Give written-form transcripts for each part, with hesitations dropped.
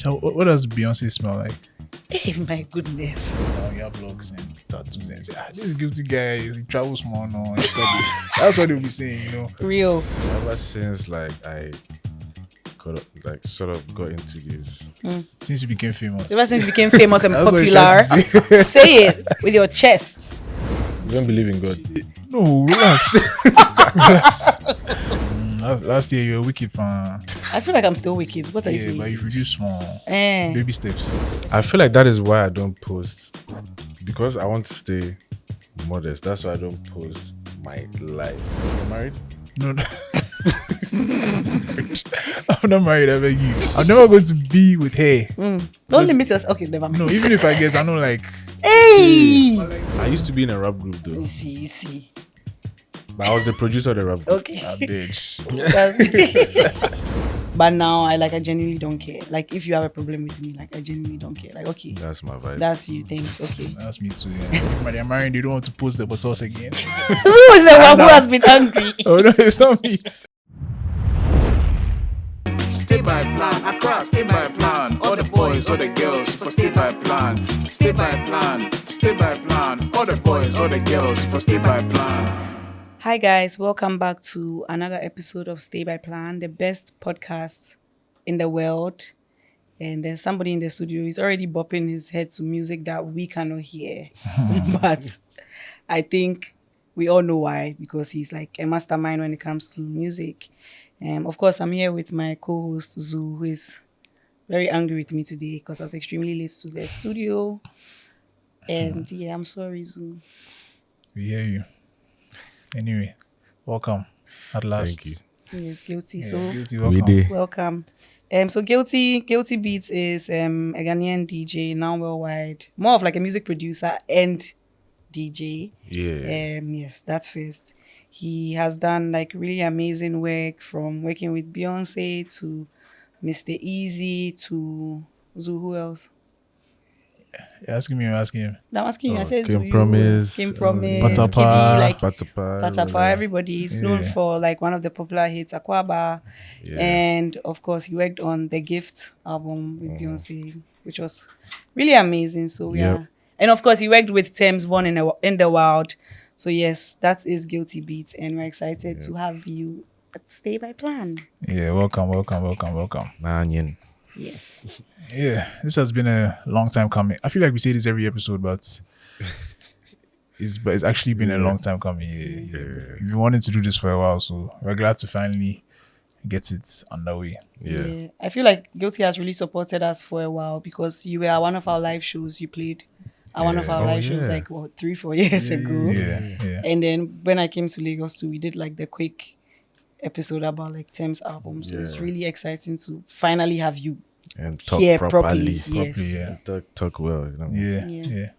So what does Beyonce smell like? Hey, my goodness. Now you have locks and tattoos and say, this guilty guy, he travels more, no, that's what they'll be saying, you know. Real. Ever since I sort of got into this. Since you became famous. Ever since you became famous and That's what you're popular, trying to say it with your chest. You don't believe in God? No, relax. Relax. Last year you were wicked, man. I feel like I'm still wicked. What are you Yeah, saying? but you've reduced small. Baby steps. I feel like that is why I don't post, because I want to stay modest. That's why I don't post my life. You're married? No. I'm not married, I beg you. I'm never going to be with her. Don't limit yourself. Okay, never mind. No, even if I get, I know like. Hey! I used to be in a rap group though. You see. But I was the producer of the rap group. Okay. Bitch. But now I genuinely don't care. Like if you have a problem with me, I genuinely don't care. Like okay, That's my vibe. that's you. Thanks. Okay. That's me too, yeah. But they're married, they don't want to post the buttons again. Who is the one who has been angry? Oh no, it's not me. Stay by plan, Accra, stay by plan. All the boys, all the girls, for stay by plan. Stay by plan, stay by plan. All the boys, all the girls, for stay by plan. Hi guys, welcome back to another episode of Stay by Plan, the best podcast in the world. And there's somebody in the studio. He's already bopping his head to music that we cannot hear. But I think we all know why, because he's like a mastermind when it comes to music. Of course, I'm here with my co-host Zuu, who is very angry with me today because I was extremely late to the studio. And yeah, I'm sorry, Zuu. We hear you. Anyway, welcome at last. Thank you. Yes, Guilty. Yeah, So Guilty, We welcome. did. welcome. So GuiltyBeatz is a Ghanaian DJ, now worldwide, more of like a music producer and DJ. Yeah. Yes, that's first. He has done like really amazing work, from working with Beyonce to Mr. Easy to Zuu. Who else? You're asking me, I'm asking him. No, I'm asking you. I said Kim Zuu. Promise, Kim Promise, Patapa, Kibby, like Patapa. everybody is known Yeah. for like one of the popular hits, Aquaba. Yeah. And of course, he worked on the Gift album with Beyonce, which was really amazing. So Yep. yeah, and of course, he worked with Thames Born in the Wild. So yes, that is GuiltyBeatz, and we're excited to have you at Stay by Plan. Yeah, welcome. Mannion. Yes, Yeah, this has been a long time coming. I feel like we say this every episode, but it's actually been a long time coming. Yeah. We've been wanting to do this for a while, so we're glad to finally get it underway. Yeah. I feel like Guilty has really supported us for a while, because you were at one of our live shows. You played at one of our live shows like 3-4 years ago. Yeah. And then when I came to Lagos too, we did like the quick episode about like Thames album. So it's really exciting to finally have you And talk here properly. Yes. Yeah. Talk well. You know? Yeah.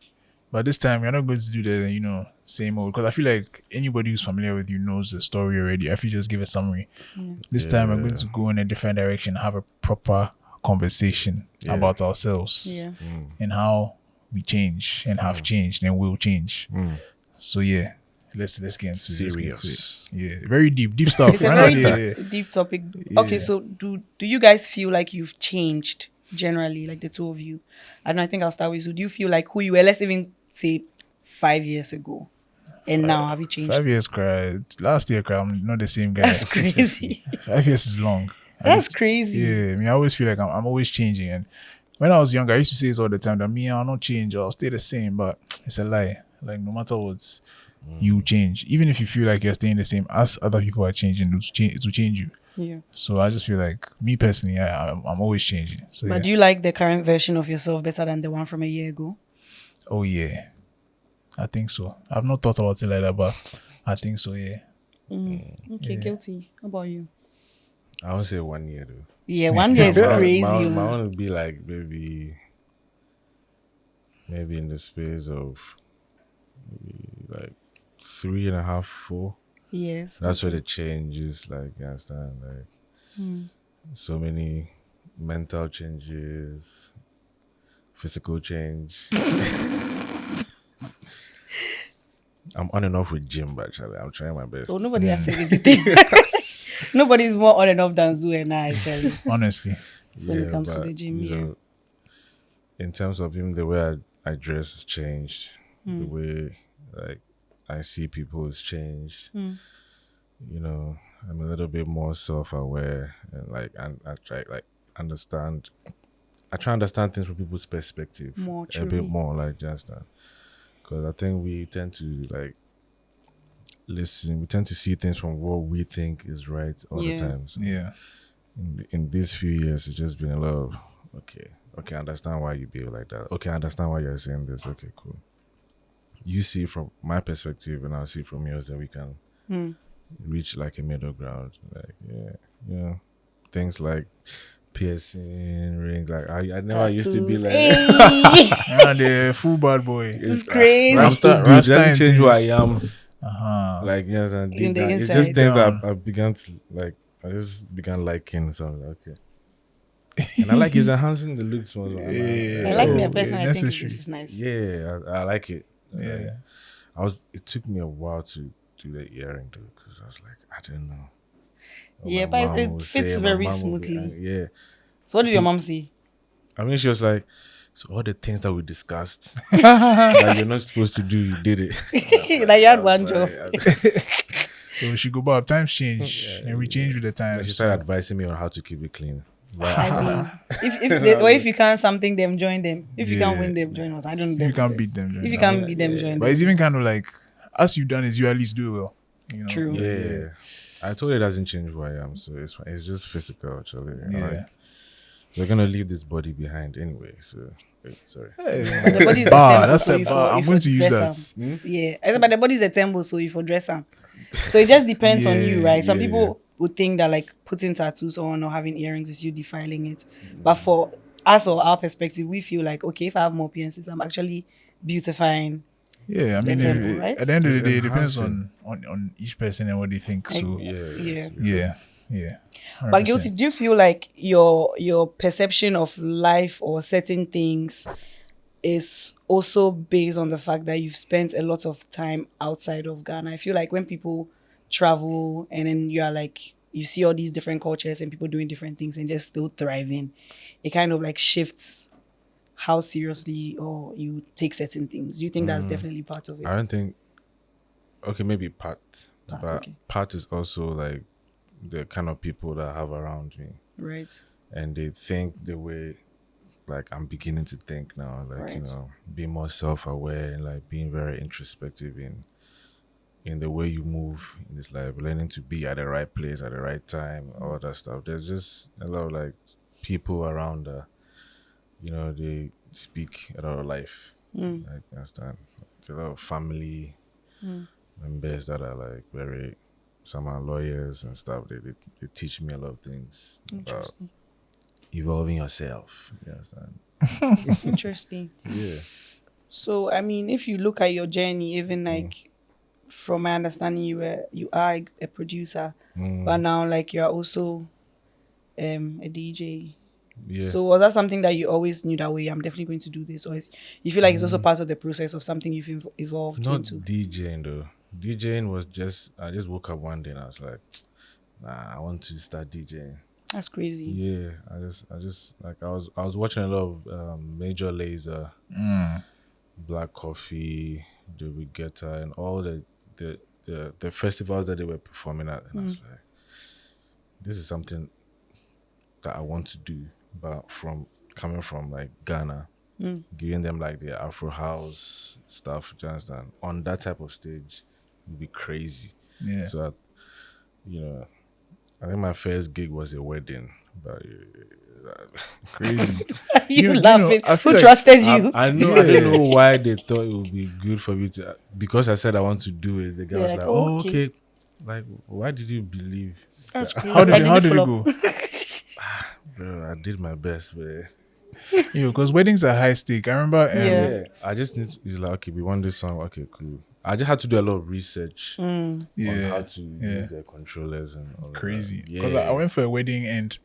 But this time we're not going to do the same old, because I feel like anybody who's familiar with you knows the story already. I feel just give a summary. This time we're going to go in a different direction, have a proper conversation about ourselves and how we change and have changed and will change. So yeah, let's get into it. Serious. Yeah, very deep stuff. It's a very deep topic. Okay, so do you guys feel like you've changed generally, like the two of you? I don't know, I think I'll start with you. Do you feel like who you were, let's even say 5 years ago, and now have you changed? 5 years, last year, I'm not the same guy. That's crazy. 5 years is long. That's crazy. Yeah, I mean, I always feel like I'm always changing. And when I was younger, I used to say this all the time, that me, I'll not change, I'll stay the same. But it's a lie. Like, no matter what, you change. Even if you feel like you're staying the same, as other people are changing, it will change you. Yeah. So I just feel like, me personally, I'm always changing. So But do you like the current version of yourself better than the one from a year ago? Oh yeah, I think so. I've not thought about it like that, but I think so. Yeah. Okay, Guilty. How about you? I would say 1 year though. Yeah, 1 year is crazy. I want to be like maybe in the space of maybe like 3.5, 4. Yes. That's where the change is, like, you understand? Like, so many mental changes, physical change. I'm on and off with gym, actually. I'm trying my best. So nobody has said anything. Nobody's more on and off than Zuu and I, actually. Honestly, when it comes to but, the gym. you Yeah. know, in terms of even the way I dress has changed, the way like I see people has changed. You know, I'm a little bit more self-aware and like I try like understand. I try to understand things from people's perspective More a truly. bit more, like just that. Because I think we tend to like listen. We tend to see things from what we think is right all the Yeah. time. So Yeah. in these few years, it's just been a lot of okay, I understand why you behave like that. Okay, I understand why you're saying this. Okay, cool. You see from my perspective, and I'll see from yours that we can reach like a middle ground. Like things like piercing, rings. Like I never used to be Tattoos. like. Hey! And the full bad boy. It's crazy. I'm still good. It Rasta doesn't and change who I things. am. Like yes, and In deep the down, it's inside. just things that Yeah. I began to like. I just began liking. So I'm like, okay. And I like it's enhancing the looks more. I like me a Oh, person. yeah, I think necessary. this is nice. Yeah, I like it. Yeah. It took me a while to do the earring though, because I was like, I don't know. What Yeah, my but mom it would fits say, my very mom would be smoothly. angry. Yeah. So what did your mom say? I mean, she was like, so all the things that we discussed that you're not supposed to do, you did it. Like you had I'm one sorry. job. So we should go back. Times change. And we change with the And times. she started advising me on how to keep it clean. I mean, if you can't something them, join them. If you can't Yeah. win them, join us. I don't If know. you can't beat them, join If you them. can't beat them, join But them. it's even kind of like, as you done is you at least do well. You know? True. Yeah. I told her it doesn't change who I am, so it's just physical actually. Yeah. Like, we're gonna leave this body behind anyway. So sorry. The body is a Bar, temple, that's so a you bar. for- I'm you going for to use dress that. am. Yeah, I said, but the body is a temple, so you for dress am. So it just depends on you, right? Some people would think that like putting tattoos on or having earrings is you defiling it, but for us or our perspective, we feel like okay, if I have more PNCs, I'm actually beautifying. Yeah, I mean, temple, right? at the end of the It's day, it depends enhancing. on each person and what they think. So, Yeah. yeah. But 100%. Guilty, do you feel like your perception of life or certain things is also based on the fact that you've spent a lot of time outside of Ghana? I feel like when people travel and then you are like, you see all these different cultures and people doing different things and just still thriving, it kind of like shifts how seriously or you take certain things. Do you think that's definitely part of it? I don't think. Okay, maybe part, but okay. part is also like the kind of people that I have around me, Right. and they think the way like I'm beginning to think now, like Right. being more self-aware and like being very introspective in the way you move in this life, learning to be at the right place at the right time, all that stuff. There's just a lot of like people around that, they speak a lot of life. Like, you understand? Like, a lot of family members that are like some are lawyers and stuff. They teach me a lot of things about Interesting. evolving yourself. You understand? Interesting. Yeah. So I mean, if you look at your journey, even like from my understanding, you are a producer, but now like you are also a DJ. Yeah. So was that something that you always knew that way? I'm definitely going to do this, or you feel like it's also part of the process of something you've evolved Not into? DJing though. DJing was I just woke up one day and I was like, nah, I want to start DJing. That's crazy. Yeah, I just like I was watching a lot of Major Lazer, Black Coffee, the Guetta, and all the festivals that they were performing at, and I was like, this is something that I want to do, but coming from like Ghana, giving them like the Afro house stuff, just on that type of stage would be crazy. Yeah. So, I think my first gig was a wedding, but crazy. you you laughing? know, I feel Who like trusted you? I know. I don't know why they thought it would be good for me to, because I said I want to do it. The guy was They're like, like, "Oh, okay." okay." Like, why did you believe? That's crazy. How did it flop? go? Bro, I did my best, man. Because weddings are high stake. I remember. Yeah. I just need to, he's like, okay, we want this song. Okay, cool. I just had to do a lot of research on how to use the controllers and all Crazy. That. Because I went for a wedding and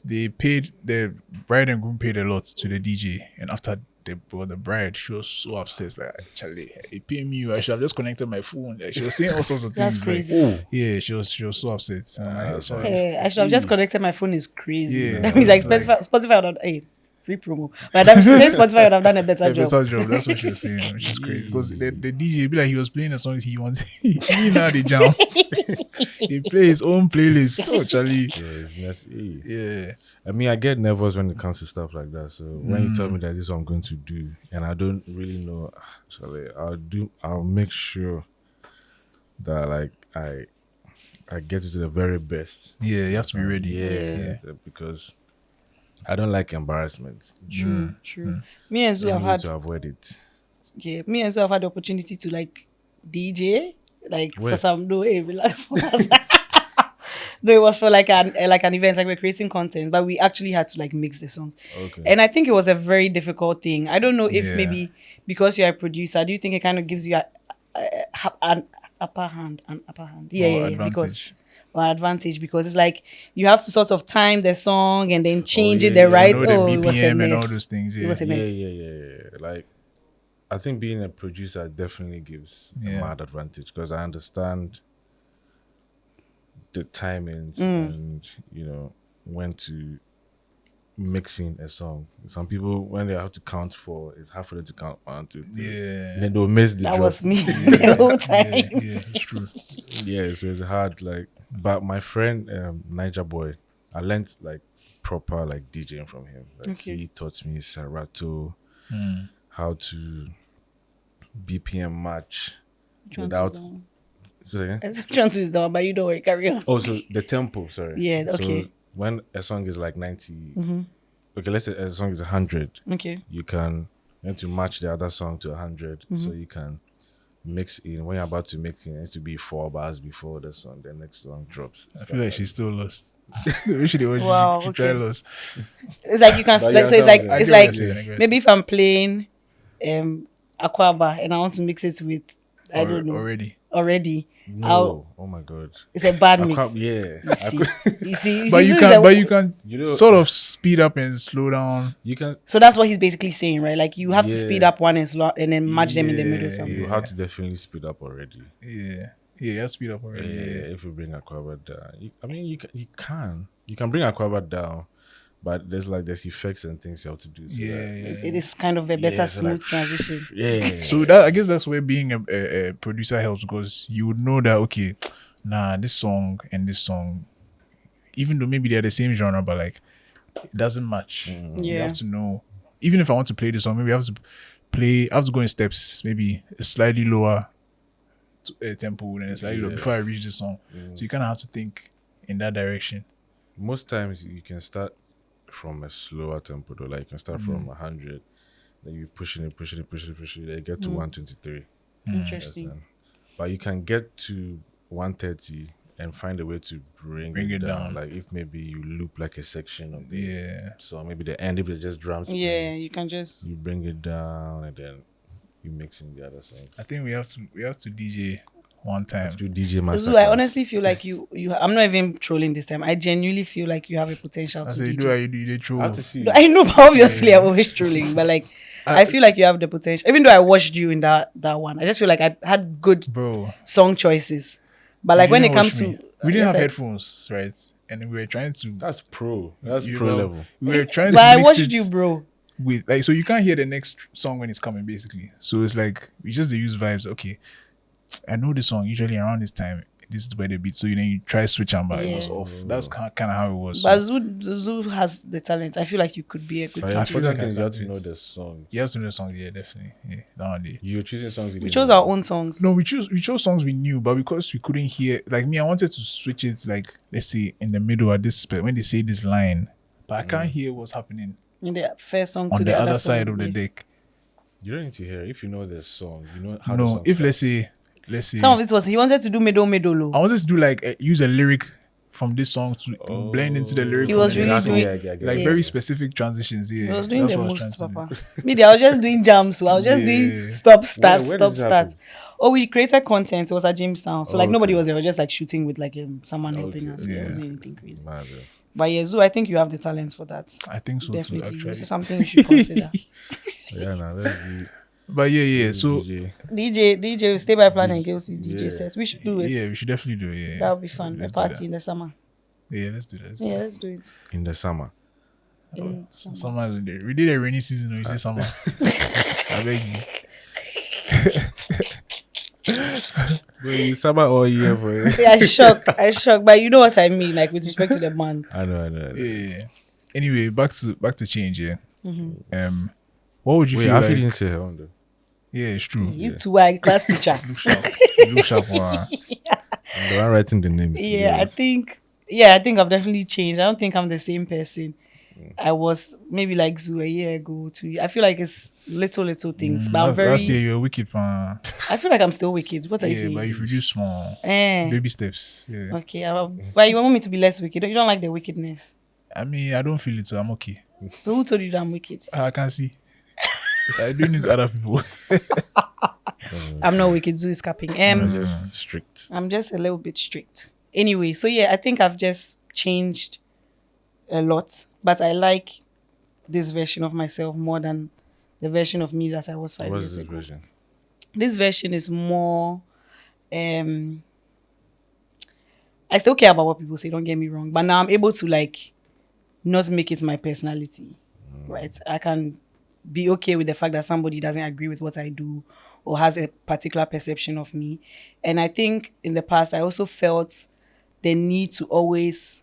they paid, the bride and groom paid a lot to the DJ, and after the bride, she was so upset. Like, Charlie, it paid me. I should have just connected my phone. Like, she was saying all sorts of That's things. crazy. Like, yeah, she was so upset. And I'm like, Charlie, Hey, I should have just connected my phone. Is crazy. Yeah, That means like it's like- Spotify would have, hey, free promo. But I'm saying Spotify would have done a better job. better job. That's what she was saying, which is crazy. Because the DJ be like, he was playing the songs he wanted. He now the jam. He play his own playlist. Oh, Charlie. Yeah, it's messy. Yeah. I mean, I get nervous when it comes to stuff like that. So when you tell me that this is what I'm going to do, and I don't really know, actually, I'll make sure that like I get it to the very best. Yeah, you have to be ready. Yeah. Because I don't like embarrassment. True. Me and Zuu have I need had to avoid it. me and Zuu have had the opportunity to like DJ, like Where? for some relax for us. No, it was for like an event, like we're creating content, but we actually had to like mix the songs. Okay. And I think it was a very difficult thing. I don't know if Yeah. maybe because you're a producer, do you think it kind of gives you an upper hand? Yeah, Advantage. Advantage because it's like you have to sort of time the song and then change it yeah, the yeah. right. You know the It was a BPM and all mess. those things. It Yeah. was a mess. Yeah. Like, I think being a producer definitely gives a mad advantage because I understand the timings and when to mixing a song. Some people when they have to count 4, it's hard for them to count 1, 2, 3. Yeah. And then they'll miss the That drop. was me the whole time. Yeah, it's true. Yeah, so it's hard. Like, but my friend Niger Boy, I learned like proper like DJing from him. Like Okay. he taught me Serato, how to BPM match without. Say that again? I'm trying to is down, but you don't worry, carry on. Oh, so the tempo. Sorry. Yeah, okay. So when a song is like 90, okay, let's say a song is 100. Okay. You have to match the other song to 100, so you can mix in. When you're about to mix in, it needs to be 4 bars before the next song drops. I feel like she's still lost. We should Wow, try okay. lost. It's like you can But like, so it's yeah, like I it's get what like you're saying, I get maybe if I'm playing Aquaba and I want to mix it with I don't know already. No, oh my god, It's a bad I mix. can't, yeah. You see, But you so can, it's but you can You know- sort of speed up and slow down. You can. so that's what he's basically saying, right? Like you have to Yeah. speed up one and slow and then match them in the middle. Yeah, Something. You have to definitely speed up already. Yeah, you have to speed up already. Yeah, if you bring Aquaba down, you can bring Aquaba down, but there's effects and things you have to do. So Yeah, that- It is kind of a better Yeah, so smooth like, transition. Yeah. So that I guess that's where being a producer helps because you would know that okay, this song and this song, even though maybe they're the same genre, but like it doesn't match. You Yeah. have to know. Even if I want to play this song, maybe I have to go in steps, maybe a slightly lower tempo and a slightly lower before I reach the song. So you kind of have to think in that direction. Most times you can start from a slower tempo though. Like you can start from 100, then you pushing it, then you get to 123. Interesting. Understand? But you can get to 130 and find a way to bring it down. Like if maybe you loop like a section of the song, maybe the end, if it's just drums. Yeah, you can just You bring it down and then you mix in the other songs. I think we have to DJ one time. Do DJ master. Zuu, I honestly feel like you I'm not even trolling this time. I genuinely feel like you have a potential I to say you DJ. do the I troll. have to see. I know, but obviously I'm always trolling, but like I feel like you have the potential. Even though I watched you in that one, I just feel like I had good Bro, song choices. But like you when it didn't comes watch me. to we didn't yes, have I- headphones, right? And we were trying to That's pro. That's you pro know, level. We were trying But to I mix watched it you, bro. with like, so you can't hear the next song when it's coming, basically. So it's like we just use vibes. Okay, I know the song usually around this time. This is where the beat. So then you try switch them, but it was Yeah. off. That's kind of how it was. But So Zuu has the talent. I feel like you could be a good But I DJ. feel like important thing is you have to I know can the songs. you have to know the songs, yeah, definitely. Yeah, that one day. You're choosing songs. We didn't chose know. our own songs. No, we chose songs we knew, but because we couldn't hear, like me, I wanted to switch it, like let's say in the middle at this when they say this line, but I can't hear what's happening In the first song on to the other song, side of the yeah. deck. You don't need to hear. If you know the song, you know how the No, song if starts. let's say Some of it was he wanted to do middle. I wanted to do like use a lyric from this song to blend into the lyric. He from was the really next song. doing- Like Yeah. very specific transitions. Yeah, He was doing that's the what I was most, trying to Papa. Me, I was just doing jams. So I was just Yeah. doing stop, start, Where stop, does it start. happen? Oh, we created content. It was at Jamestown. So like Okay. nobody was there. We were just like shooting with like someone helping Okay. us. Yeah. It wasn't anything crazy. Mad, But yeah, Zuu, I think you have the talent for that. I think so Definitely. too. Actually, This is something you should consider. Yeah, now let's be But yeah. So DJ. DJ, Stay by Plan and Guilty's DJ sets. We should do it. yeah, we should definitely do it. Yeah, That would be fun. A Let's do party that. in the summer. Yeah, let's do that. Yeah, let's do it. In the summer. In summer. Summer, we did a rainy season. You say summer. I beg you. Wait, you summer all year, boy. Yeah, I shock. But you know what I mean, like with respect to the month. I know. Yeah. Anyway, back to change. Yeah. What would you Wait, feel Afi like? didn't say her own though. Yeah, it's true. You two are a class teacher. Look sharp. Look sharp. I'm the one writing the names. Yeah, I think I've definitely changed. I don't think I'm the same person I was maybe like Zuu a year ago. I feel like it's little things, but I'm very. Last year you were wicked, man. I feel like I'm still wicked. What are you Yeah, saying? but if you do small Eh. baby steps, yeah. Okay, but you want me to be less wicked? You don't like the wickedness. I mean, I don't feel it, so I'm okay. So who told you that I'm wicked? I can see. I do need other people. I'm not wicked. Zuu is capping. I'm just strict. I'm just a little bit strict. Anyway, so yeah, I think I've just changed a lot, but I like this version of myself more than the version of me that I was 5 What's years this ago. version? This version is more. I still care about what people say. Don't get me wrong, but now I'm able to like not make it my personality, right? I can be okay with the fact that somebody doesn't agree with what I do or has a particular perception of me. And I think in the past, I also felt the need to always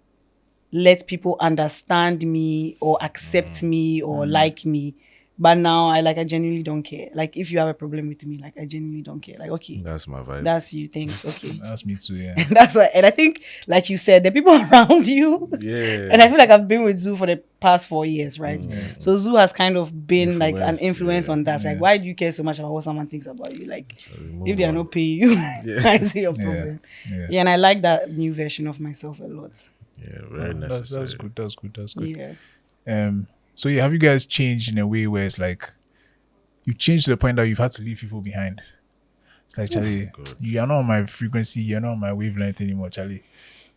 let people understand me or accept me or like me. But now I genuinely don't care. Like if you have a problem with me, like I genuinely don't care. Like, okay, That's my vibe. that's you, thanks, okay. That's me too, yeah. That's why, and I think, like you said, the people around you, Yeah. and I feel like I've been with Zuu for the past 4 years, right? So Zuu has kind of been like an Influenced, influence yeah. on that. Like, why do you care so much about what someone thinks about you? Like, move if they are on. not paying you, I see your problem. Yeah, and I like that new version of myself a lot. Yeah, very That's necessary. good. That's good. Yeah. So yeah, have you guys changed in a way where it's like you changed to the point that you've had to leave people behind? It's like, Charlie, you are not on my frequency, you're not on my wavelength anymore, Charlie.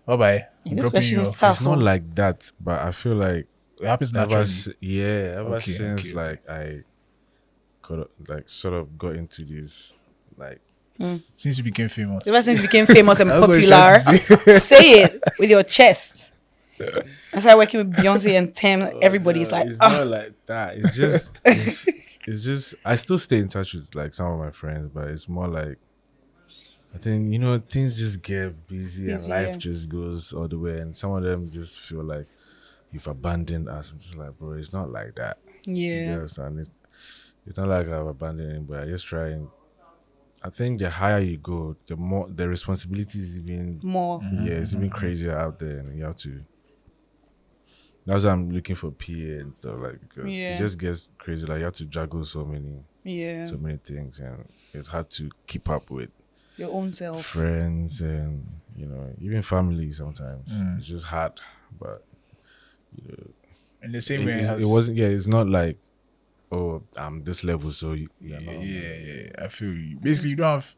Bye bye. Yeah, this question is tough. It's not like that, but I feel like It happens ever naturally. ever Okay, since okay. like I got like sort of got into this like Since you became famous. Ever since you became famous and That's what he's popular, trying to say it with your chest. I started working with Beyonce and Tim. Everybody's no, like, it's not like that. It's just it's just I still stay in touch with like some of my friends, but it's more like I think things just get busy and life yeah. just goes all the way, and some of them just feel like you've abandoned us. I'm just like, bro, it's not like that. You yeah, understand? It's not like I've abandoned anybody. I just try and I think the higher you go, the more the responsibility is even more. yeah, it's even crazier out there, and you have to. That's why I'm looking for PA and stuff like because Yeah. it just gets crazy. Like you have to juggle so many Yeah, things, and it's hard to keep up with your own self. friends and even family. Sometimes it's just hard, but In the same way, it wasn't. Yeah, it's not like oh I'm this level, so Yeah, I feel you. Basically, you don't have.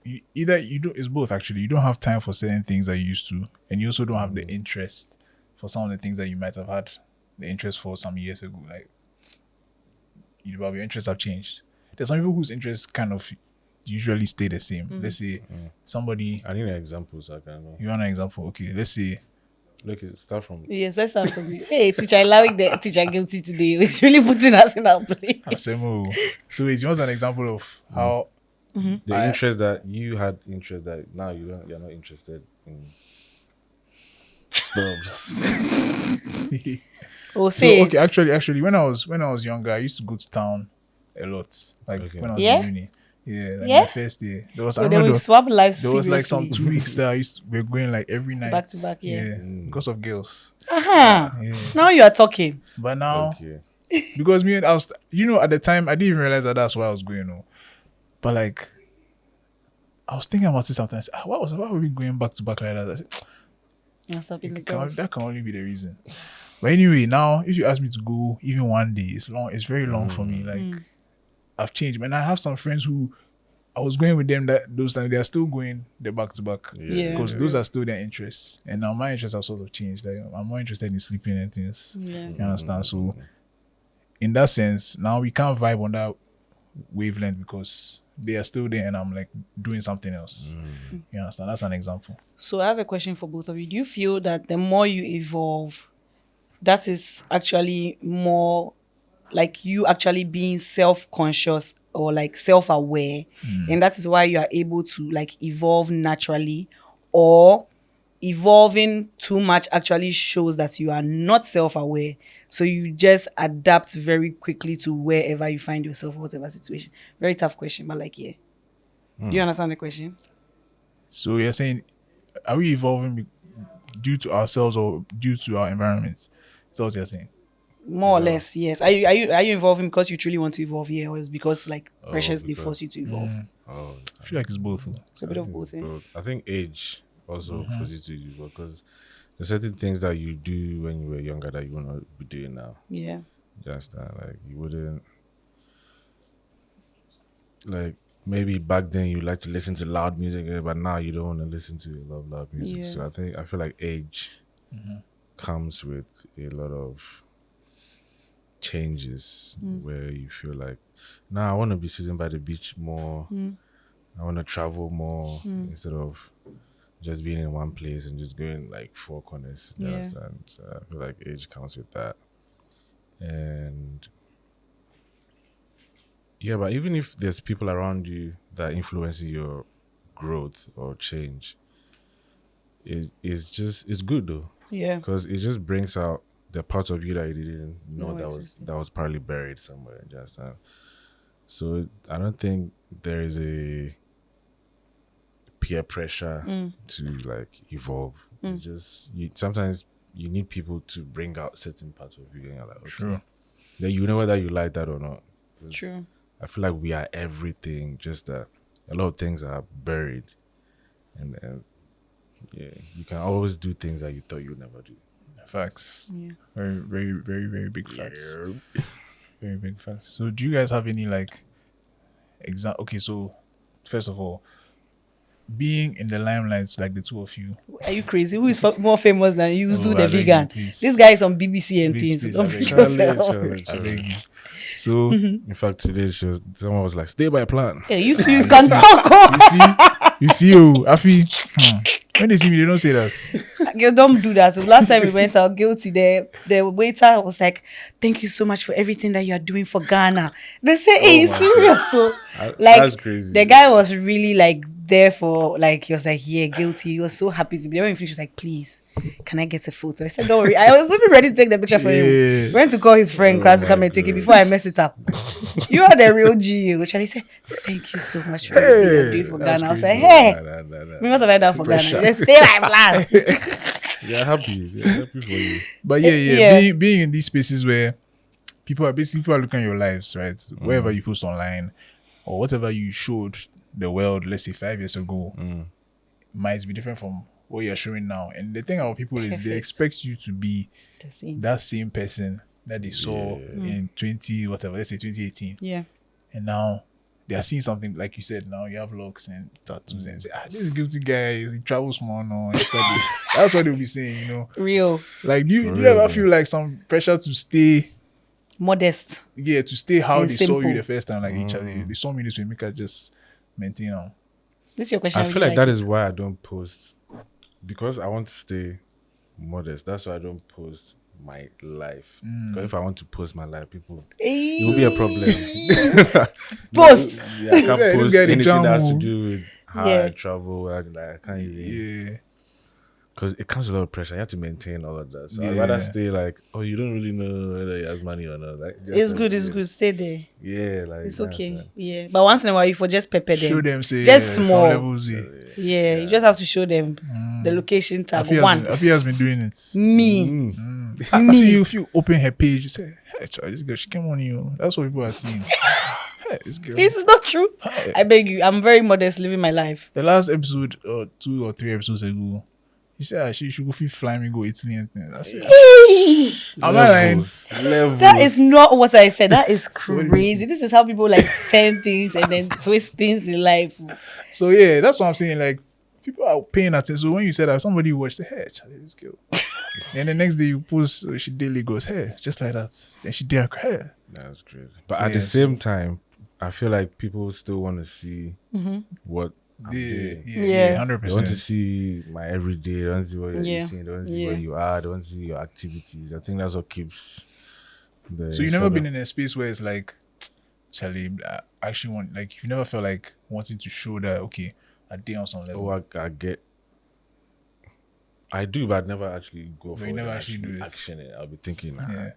It's both actually. You don't have time for certain things that you used to, and you also don't have the interest for some of the things that you might have had the interest for some years ago. Like, but your interests have changed. There's some people whose interests kind of usually stay the same. Let's say somebody. I need an example so I can know. You want an example? Okay, let's say. Look, it start from Yes, let's start from you. Hey, teacher, allowing the teacher guilty today. It's really putting us in our place. Asemo. So wait, you want an example of how the interest that you had interest that now you're not interested in snobs. Oh, So say okay, it. actually, when I was younger, I used to go to town a lot. Like Okay. when I was Yeah? in uni. Yeah, like Yeah? my first year. I So then remember we swap lives there was like some seriously. 2 weeks that we're going like every night. Back to back, yeah. Because of girls. Uh-huh. Yeah. Now you are talking. But now Okay. because me and I was at the time I didn't even realize that that's why I was going on. But like I was thinking about it sometimes. Why were we going back to back like that? I said, You're stopping the girls. that can only be the reason. But anyway, now if you ask me to go even one day, it's long. It's very long for me. Like I've changed, man. I have some friends who I was going with them those times. They are still going the back to back Yeah. because those are still their interests. And now my interests have sort of changed. Like I'm more interested in sleeping and things. Yeah. You understand? So in that sense, now we can't vibe on that wavelength because they are still there and I'm like doing something else. You understand? That's an example. So I have a question for both of you. Do you feel that the more you evolve, that is actually more like you actually being self-conscious or like self-aware, and that is why you are able to like evolve naturally, or evolving too much actually shows that you are not self-aware, so you just adapt very quickly to wherever you find yourself, whatever situation? Very tough question, but like, yeah. Do you understand the question? So you're saying, are we evolving due to ourselves or due to our environments? That's what you're saying. More or less, yes. Are you evolving because you truly want to evolve, yeah, or is because like pressures they force you to evolve? Oh, I feel like it's both. It's a bit of both, eh? I think age also forces you to evolve because there's certain things that you do when you were younger that you will not be doing now. Yeah. You understand? Like you wouldn't, like maybe back then you like to listen to loud music, but now you don't want to listen to a lot of loud music. Yeah. So I feel like age comes with a lot of changes where you feel like, I want to be sitting by the beach more. I want to travel more instead of just being in one place and just going like four corners. You understand? So I feel like age counts with that. And yeah, but even if there's people around you that influence your growth or change, it's good though. Yeah. Because it just brings out the part of you that you didn't know No, that was probably buried somewhere. You understand? So I don't think there is a peer pressure to like evolve. It's just sometimes you need people to bring out certain parts of you, and you're like, okay. True. Then you know whether you like that or not. True. I feel like we are everything, just that a lot of things are buried, and yeah, you can always do things that you thought you'd never do. Facts. Yeah. Very, very, very, very big facts. Very big facts. So do you guys have any like okay, so first of all, being in the limelight, like the two of you. Are you crazy? Who is more famous than you? Zuu the I beg you, vegan. please. This guy is on BBC and Please, things. please, I Don't beg pick you. yourself. I beg you. So In fact, today's show, someone was like, "Stay by plan." Yeah, you two, you can talk. you see, Afi. When they see me, they don't say that. Girl, don't do that. So last time we went out, Guilty, the waiter was like, "Thank you so much for everything that you are doing for Ghana." They say, "Hey, my serious?" So like, That's crazy. the guy was really like there for like, he was like, "Yeah, Guilty." He was so happy to be there. When we finished, he was like, "Please, can I get a photo?" I said, "Don't worry." I was even ready to take the picture for him. Went to call his friend Kras to come and take it before I mess it up. You are the real G. Which he said, "Thank you so much for everything you're doing for Ghana." I was like, "Hey, what have I done for Ghana? Just stay like plan." They're happy for you. But yeah. Being in these spaces where people are looking at your lives, right? Wherever you post online or whatever you showed the world, let's say 5 years ago, might be different from what you're showing now. And the thing about people is they expect you to be that same person that they saw in 2018. Yeah. And now they are seeing something, like you said, now you have locks and tattoos and say, this guilty guy, he travels more, no, and stuff. That's what they'll be saying, you know. Real. Like, do you ever feel like some pressure to stay modest? Yeah, to stay how and they simple. saw you the first time, like each other. They saw me this way, make her just maintain on. This is your question. I feel like that is why I don't post, because I want to stay modest. That's why I don't post my life. Because if I want to post my life, people, it will be a problem. Post. Yeah, I can't post anything that has to jam. do with how I travel. I can't even. Yeah. Because it comes with a lot of pressure. You have to maintain all of that. So I'd rather stay like, you don't really know whether he has money or not. Like, It's good. Stay there. Yeah, like it's okay. Yeah, but once in a while, you for just pepper them. Show them, say, just small. Some levels, Yeah, you just have to show them the location tab. Afi has been doing it. Me. If you open her page, you say, "Hey, child, this girl, she came on you." That's what people are seeing. Hey, this girl. This is not true. Hey. I beg you. I'm very modest, living my life. The last episode, 2 or 3 episodes ago, you said she should go fly me, go Italy and things. I said, am I lying? That is not what I said. That is crazy. This is how people like turn things and then twist things in life. So yeah, that's what I'm saying. Like, people are paying attention. So when you said that, somebody watched, say, "Hey, Charlie, this girl." And the next day you post, she daily goes, hey, just like that. Then she did her hair. That's crazy. But So, at the yeah, same time, I feel like people still want to see what I'm doing. Yeah. 100%. They want to see my everyday. They want to see what you're Yeah. eating. They want to see where you are. They want to see your activities. I think that's what keeps the. So you've never been in a space where it's like, Charlie, I actually want, like, you've never felt like wanting to show that, okay, I did on some level. Oh, I get. I do, but I'd never actually go for you it. never and actually do it. action it. I'll be thinking, nah, Yeah.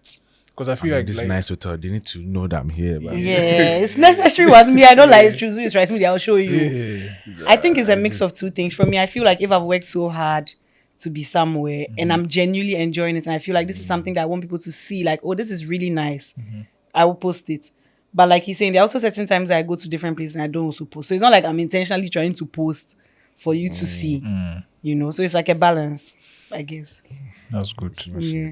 Because I feel like this like, nice hotel. They need to know that I'm here. But Yeah, it's necessary. Was me. I don't like choose who is right me. I'll show you. yeah. I think it's a mix of two things. For me, I feel like if I've worked so hard to be somewhere and I'm genuinely enjoying it, and I feel like this is something that I want people to see, like, oh, this is really nice, I will post it. But like he's saying, there are also certain times I go to different places and I don't also post. So it's not like I'm intentionally trying to post for you to see, you know. So it's like a balance, I guess. That's good. Yeah.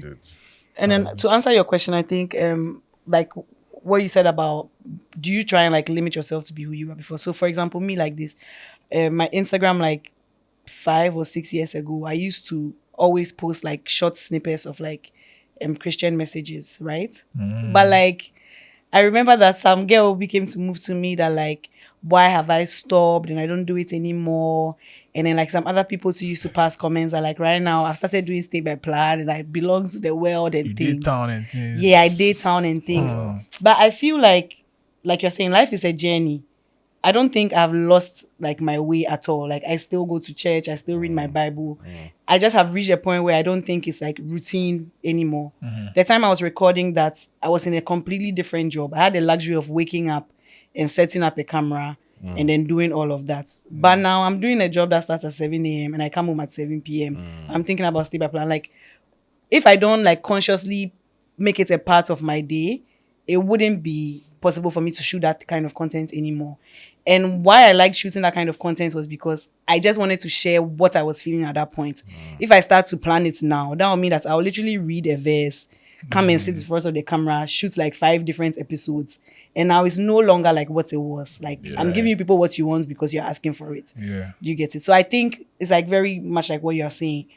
And then to answer your question, I think like what you said about, do you try and like limit yourself to be who you were before? So for example, me like this, my Instagram like 5 or 6 years ago, I used to always post like short snippets of like Christian messages, right? But like I remember that some girl became to move to me that like, why have I stopped and I don't do it anymore? And then like some other people too used to pass comments are like, right now I've started doing stay by plan and I belong to the world and You things. did town and things. Yeah, I date town and things. But I feel like you're saying, life is a journey. I don't think I've lost like my way at all. Like I still go to church, I still read my Bible. I just have reached a point where I don't think it's like routine anymore. The time I was recording that, I was in a completely different job. I had the luxury of waking up and setting up a camera and then doing all of that. But now I'm doing a job that starts at 7 a.m. and I come home at 7 p.m. I'm thinking about stay by plan. Like if I don't like consciously make it a part of my day, it wouldn't be possible for me to shoot that kind of content anymore. And why I liked shooting that kind of content was because I just wanted to share what I was feeling at that point. If I start to plan it now, that will mean that I'll literally read a verse, come and sit in front of the camera, shoot like 5 different episodes. And now it's no longer like what it was. Like I'm giving you people what you want because you're asking for it. Yeah. Do you get it? So I think it's like very much like what you're saying.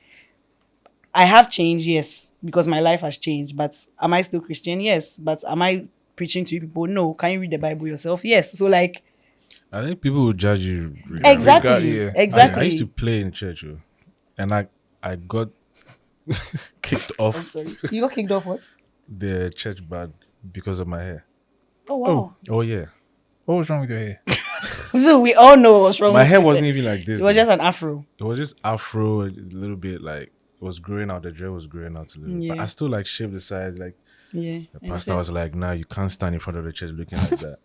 I have changed, yes, because my life has changed. But am I still Christian? Yes. But am I preaching to people? No. Can you read the Bible yourself? Yes. So like, I think people will judge you. exactly. Yeah. Exactly. I used to play in church, and I got kicked off Sorry. You got kicked off what? the church band because of my hair. Oh wow. Oh yeah, What was wrong with your hair? So we all know what's wrong my with hair this. wasn't even like this. It was man. just an afro. It was just afro, a little bit like it was growing out. The dread was growing out a little. But Yeah. I still like shaved the sides. Like Yeah. the pastor was like, "Nah, you can't stand in front of the church looking like that."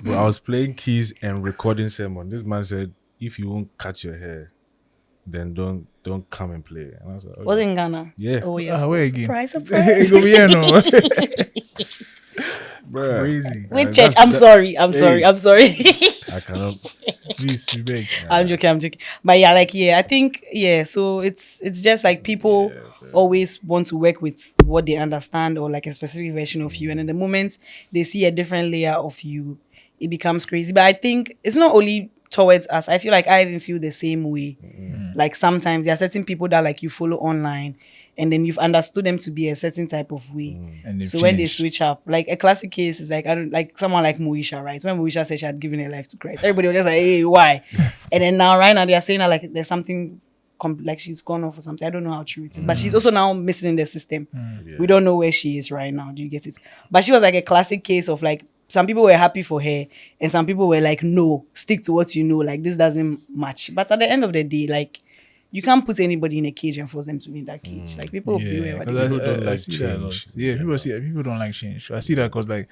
But I was playing keys and recording sermon. This man said, "If you won't cut your hair, then don't come and play." And I was like, okay. Was it in Ghana? Yeah. Oh yeah. Where again? Surprise, surprise. It go be here, no. Bruh. Crazy. Which Uh, church? that's- I'm that- sorry. I'm Hey. sorry. I'm sorry. I cannot. Please, we beg. I'm joking. But yeah, like I think so it's just like people always want to work with what they understand or like a specific version of you. And in the moment they see a different layer of you, it becomes crazy. But I think it's not only towards us. I feel like I even feel the same way. Like sometimes there are certain people that like you follow online and then you've understood them to be a certain type of way. And they've So when they changed. switch up, like a classic case is like, I don't like someone like Moesha, right? When Moesha said she had given her life to Christ, everybody was just like, hey, why? And then now, right now, they are saying that like there's something like she's gone off or something. I don't know how true it is, but she's also now missing in the system. We don't know where she is right now. Do you get it? But she was like a classic case of like, some people were happy for her and some people were like, no, stick to what you know. Like this doesn't match. But at the end of the day, like, you can't put anybody in a cage and force them to be in that cage. Like people will be wherever they because People don't I like see that a lot. change. Yeah, people don't like change. I see that because like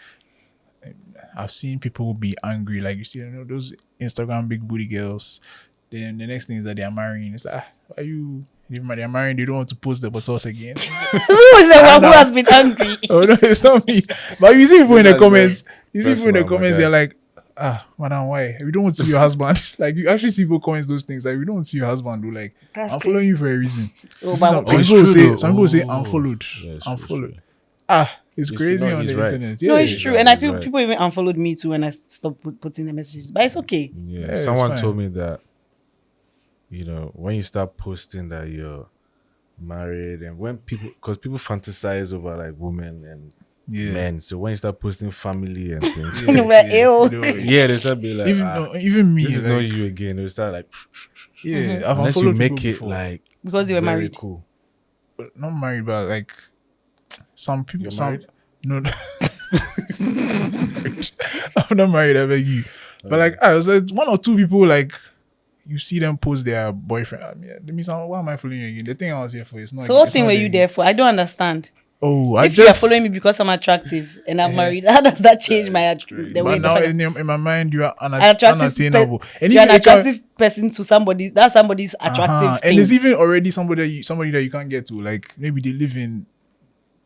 I've seen people be angry. Like you see, those Instagram big booty girls. Then the next thing is that they are marrying. It's like, why you? They are marrying. They don't want to post the buttocks again. Who is the one who has been angry? Oh no, it's not me. But you see people in the That's comments. You see people in the personal, my comments. guy. They're like, madam, why? We don't want to see your husband. Like you actually see people comments those things. Like we don't want to see your husband. Do like That's I'm following crazy. you for a reason. Oh, You see but- some, Oh, it's people true say though. some people say Oh. unfollowed. Yeah, it's true, Unfollowed. it's It's It's crazy true. on He's the right. internet. No, Yeah, it's he's true. right, And I he's feel right. people even unfollowed me too when I stopped putting the messages. But it's okay. Yeah, it's someone fine. told me that, when you start posting that you're married, and when because people fantasize over like women and Yeah. men. So when you start posting family and things, We're ill. yeah, they start being like, Even no, even me, this is not like, you again. They start like, yeah, I've unless you unfollowed make people it before. like Because you were very married. cool. But not married, but like some people. You're Some married? no, I'm not married. I beg you. But like, I was like one or two people like. You see them post their boyfriend. I mean, let me sound. Why am I following you again? The thing I was here for is not. So what it's thing not were the- you there for? I don't understand. Oh, I If you are just following me because I'm attractive and I'm married, how does that change my the way But now the in my mind, you are an attractive unattainable. And you're an even it can't- attractive person to somebody. That's somebody's attractive thing. And there's even already somebody that you can't get to. Like maybe they live in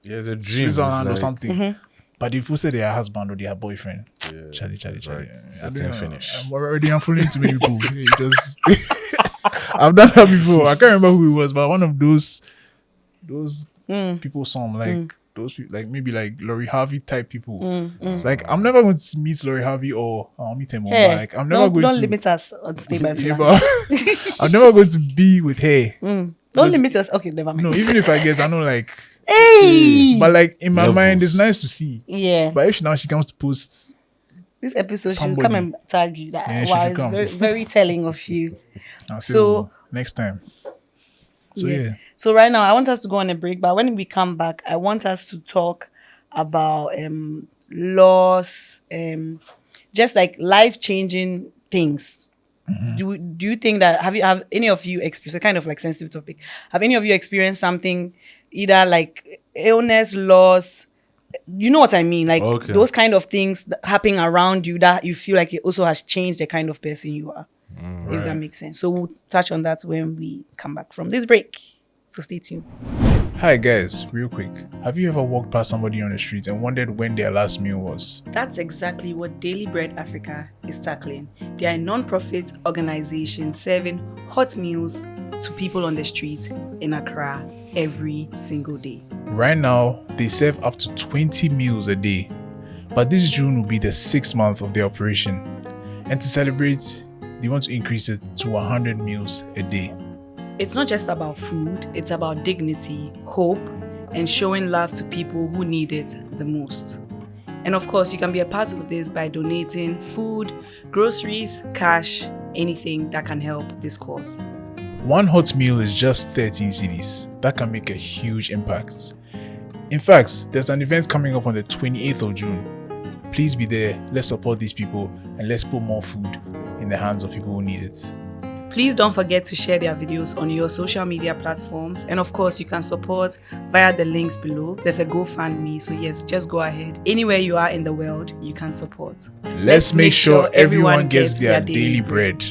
Yeah, it's a dream. Switzerland or It's like, something. But they posted their husband or their boyfriend. Yeah, Charlie. it's I like, don't that's know. finish. I'm already unfollowing too many people. It just I've done that before. I can't remember who it was, but one of those people song like those people like maybe like Laurie Harvey type people. It's like I'm never going to meet Laurie Harvey or I'll meet him. Hey, Like I'm never going don't to limit us on stay by Yeah, plan. but I'm never going to be with her. Don't Because- limit us. Okay, never mind. No, even if I get, I know like, Hey, but like in my mind, it's Levels. nice to see. yeah. But if she comes to post, This episode should somebody. come and tag you. That Yeah, she wow, should it's come. very, very telling of you. I'll say, So- "Oh, next time." So yeah. So right now, I want us to go on a break, but when we come back, I want us to talk about loss, just like life-changing things. Do you think that have any of you experienced a kind of like sensitive topic? Have any of you experienced something either like illness, loss? You know what I mean? Like Okay. those kind of things that happening around you that you feel like it also has changed the kind of person you are. If that makes sense. So we'll touch on that when we come back from this break. So stay tuned. Hi guys, real quick. Have you ever walked past somebody on the street and wondered when their last meal was? That's exactly what Daily Bread Africa is tackling. They are a non-profit organization serving hot meals to people on the streets in Accra every single day. Right now, they serve up to 20 meals a day. But this June will be the 6th month of their operation. And to celebrate, they want to increase it to 100 meals a day. It's not just about food, it's about dignity, hope, and showing love to people who need it the most. And of course, you can be a part of this by donating food, groceries, cash, anything that can help this cause. One hot meal is just 13 cedis. That can make a huge impact. In fact, there's an event coming up on the 28th of June. Please be there, let's support these people, and let's put more food in the hands of people who need it. Please don't forget to share their videos on your social media platforms. And of course, you can support via the links below. There's a GoFundMe, so yes, just go ahead. Anywhere you are in the world, you can support. Let's make sure everyone gets their daily bread.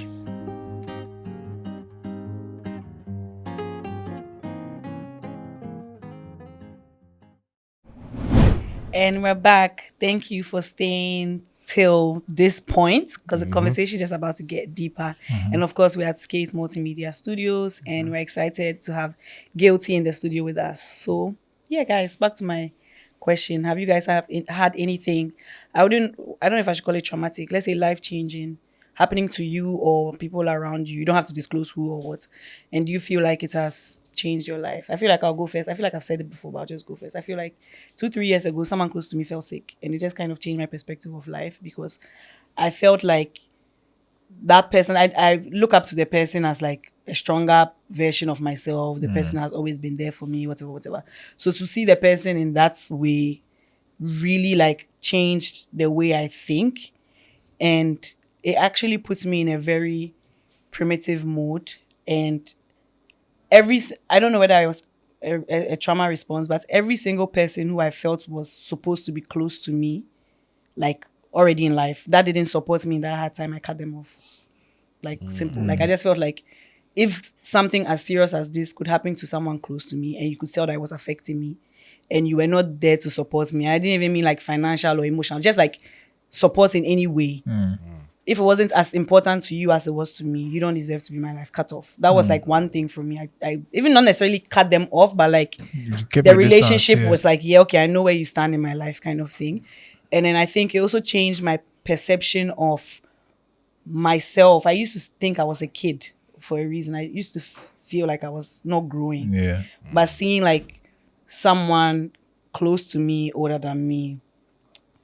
And we're back. Thank you for staying till this point because the conversation is about to get deeper. And of course, we're at Skate Multimedia Studios and we're excited to have Guilty in the studio with us. So yeah, guys, back to my question. Have you guys had anything, I don't know if I should call it traumatic, let's say life-changing, happening to you or people around you? You don't have to disclose who or what. And do you feel like it has changed your life? I feel like I'll go first. I feel like I've said it before, but I'll just go first. I feel like 2-3 years ago, someone close to me fell sick and it just kind of changed my perspective of life because I felt like that person, I look up to the person as like a stronger version of myself. The person has always been there for me, whatever. So to see the person in that way really like changed the way I think. And it actually puts me in a very primitive mode. And I don't know whether I was a trauma response, but every single person who I felt was supposed to be close to me, like already in life, that didn't support me in that hard time, I cut them off. Like simple. Like I just felt like if something as serious as this could happen to someone close to me and you could tell that it was affecting me and you were not there to support me, I didn't even mean like financial or emotional, just like support in any way. If it wasn't as important to you as it was to me, you don't deserve to be my life. Cut off. That was like one thing for me. I even not necessarily cut them off, but like the relationship was like, yeah, okay, I know where you stand in my life kind of thing. And then I think it also changed my perception of myself. I used to think I was a kid for a reason. I used to feel like I was not growing. Yeah. But seeing like someone close to me, older than me,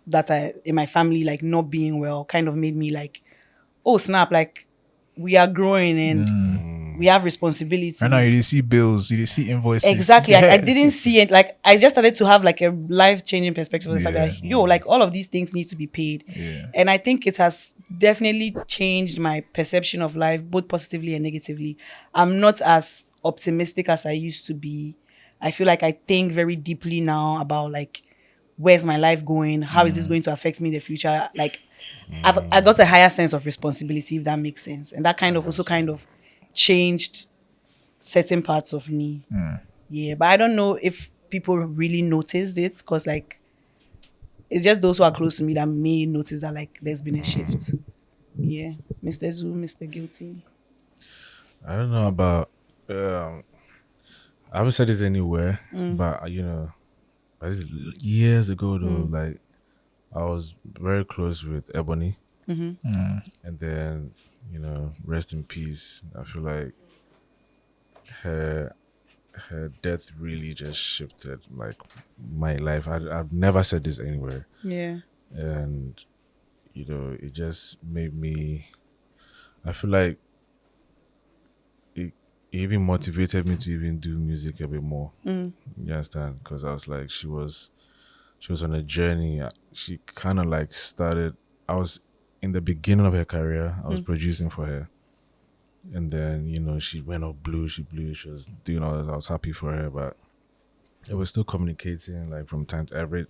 that I in my family like not being well, kind of made me like, oh snap, like we are growing and we have responsibilities. Right now, you see bills, you see invoices. Exactly. I didn't see it. Like I just started to have like a life-changing perspective of the fact that like all of these things need to be paid. Yeah. And I think it has definitely changed my perception of life, both positively and negatively. I'm not as optimistic as I used to be. I feel like I think very deeply now about like where's my life going? How is this going to affect me in the future? Like I got a higher sense of responsibility, if that makes sense. And that kind of also kind of changed certain parts of me. Yeah, but I don't know if people really noticed it, because like it's just those who are close to me that may notice that like there's been a shift. Yeah. Mr. Zuu, Mr. Guilty. I don't know about I haven't said it anywhere, but this is years ago though, like I was very close with Ebony. And then, rest in peace. I feel like her death really just shifted like my life. I've never said this anywhere. Yeah. And it just made me, I feel like it even motivated me to even do music a bit more. You understand? Because I was like, she was on a journey. She kind of like started, I was in the beginning of her career, I was producing for her. And then, she went up blue, she was doing all that. I was happy for her, but it was still communicating like from time to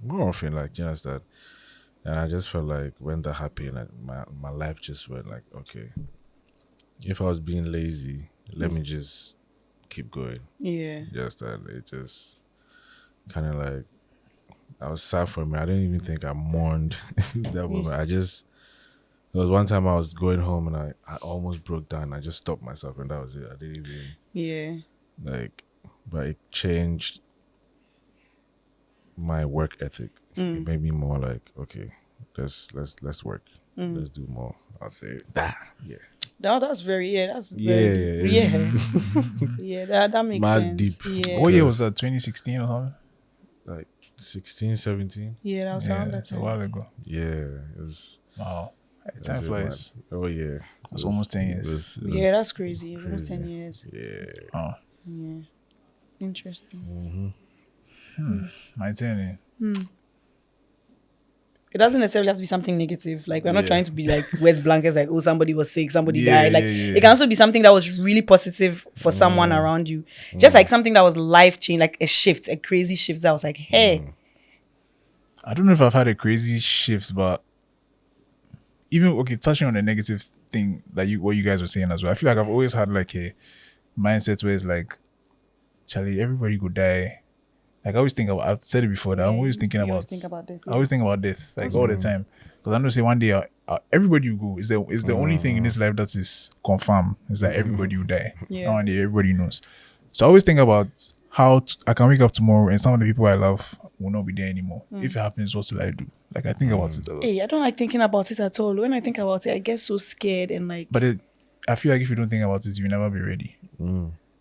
more often, like, you understand? And I just felt like when that happened, like my life just went like, okay, if I was being lazy, let me just keep going. Yeah. Just that it just kind of like, I was sad for me. I didn't even think I mourned that moment. There was one time I was going home and I almost broke down. I just stopped myself and that was it. I didn't even but it changed my work ethic. It made me more like, okay, let's work. Let's do more. I'll say that. Yeah. No, that's very that makes Mad sense. deep. Yeah. What year was that? 2016 or something? Like 16, 17. Yeah, that was around that it's a time. while ago. Yeah, it was. Wow. Time flies. Oh yeah, That's almost 10 years. Yeah, that's crazy. Almost 10 years. Yeah. Oh. Yeah. Interesting. My turn. It doesn't necessarily have to be something negative. Like, we're not trying to be like wet blankets, like, oh, somebody was sick, somebody died. Like, it can also be something that was really positive for someone around you. Just like something that was life-changing, like a shift, a crazy shift that was like, hey. I don't know if I've had a crazy shift, but even, touching on the negative thing, like what you guys were saying as well, I feel like I've always had like a mindset where it's like, Charlie, everybody could die. Like I always think about, I've said it before, that I'm always thinking about, death. I always think about death, like all the time. Because I know say one day, everybody will go. Is the only thing in this life that is confirmed is that everybody will die. Yeah. One day, everybody knows. So I always think about how I can wake up tomorrow and some of the people I love will not be there anymore. If it happens, what will I do? Like I think about it a lot. Hey, I don't like thinking about it at all. When I think about it, I get so scared and like. But I feel like if you don't think about it, you'll never be ready.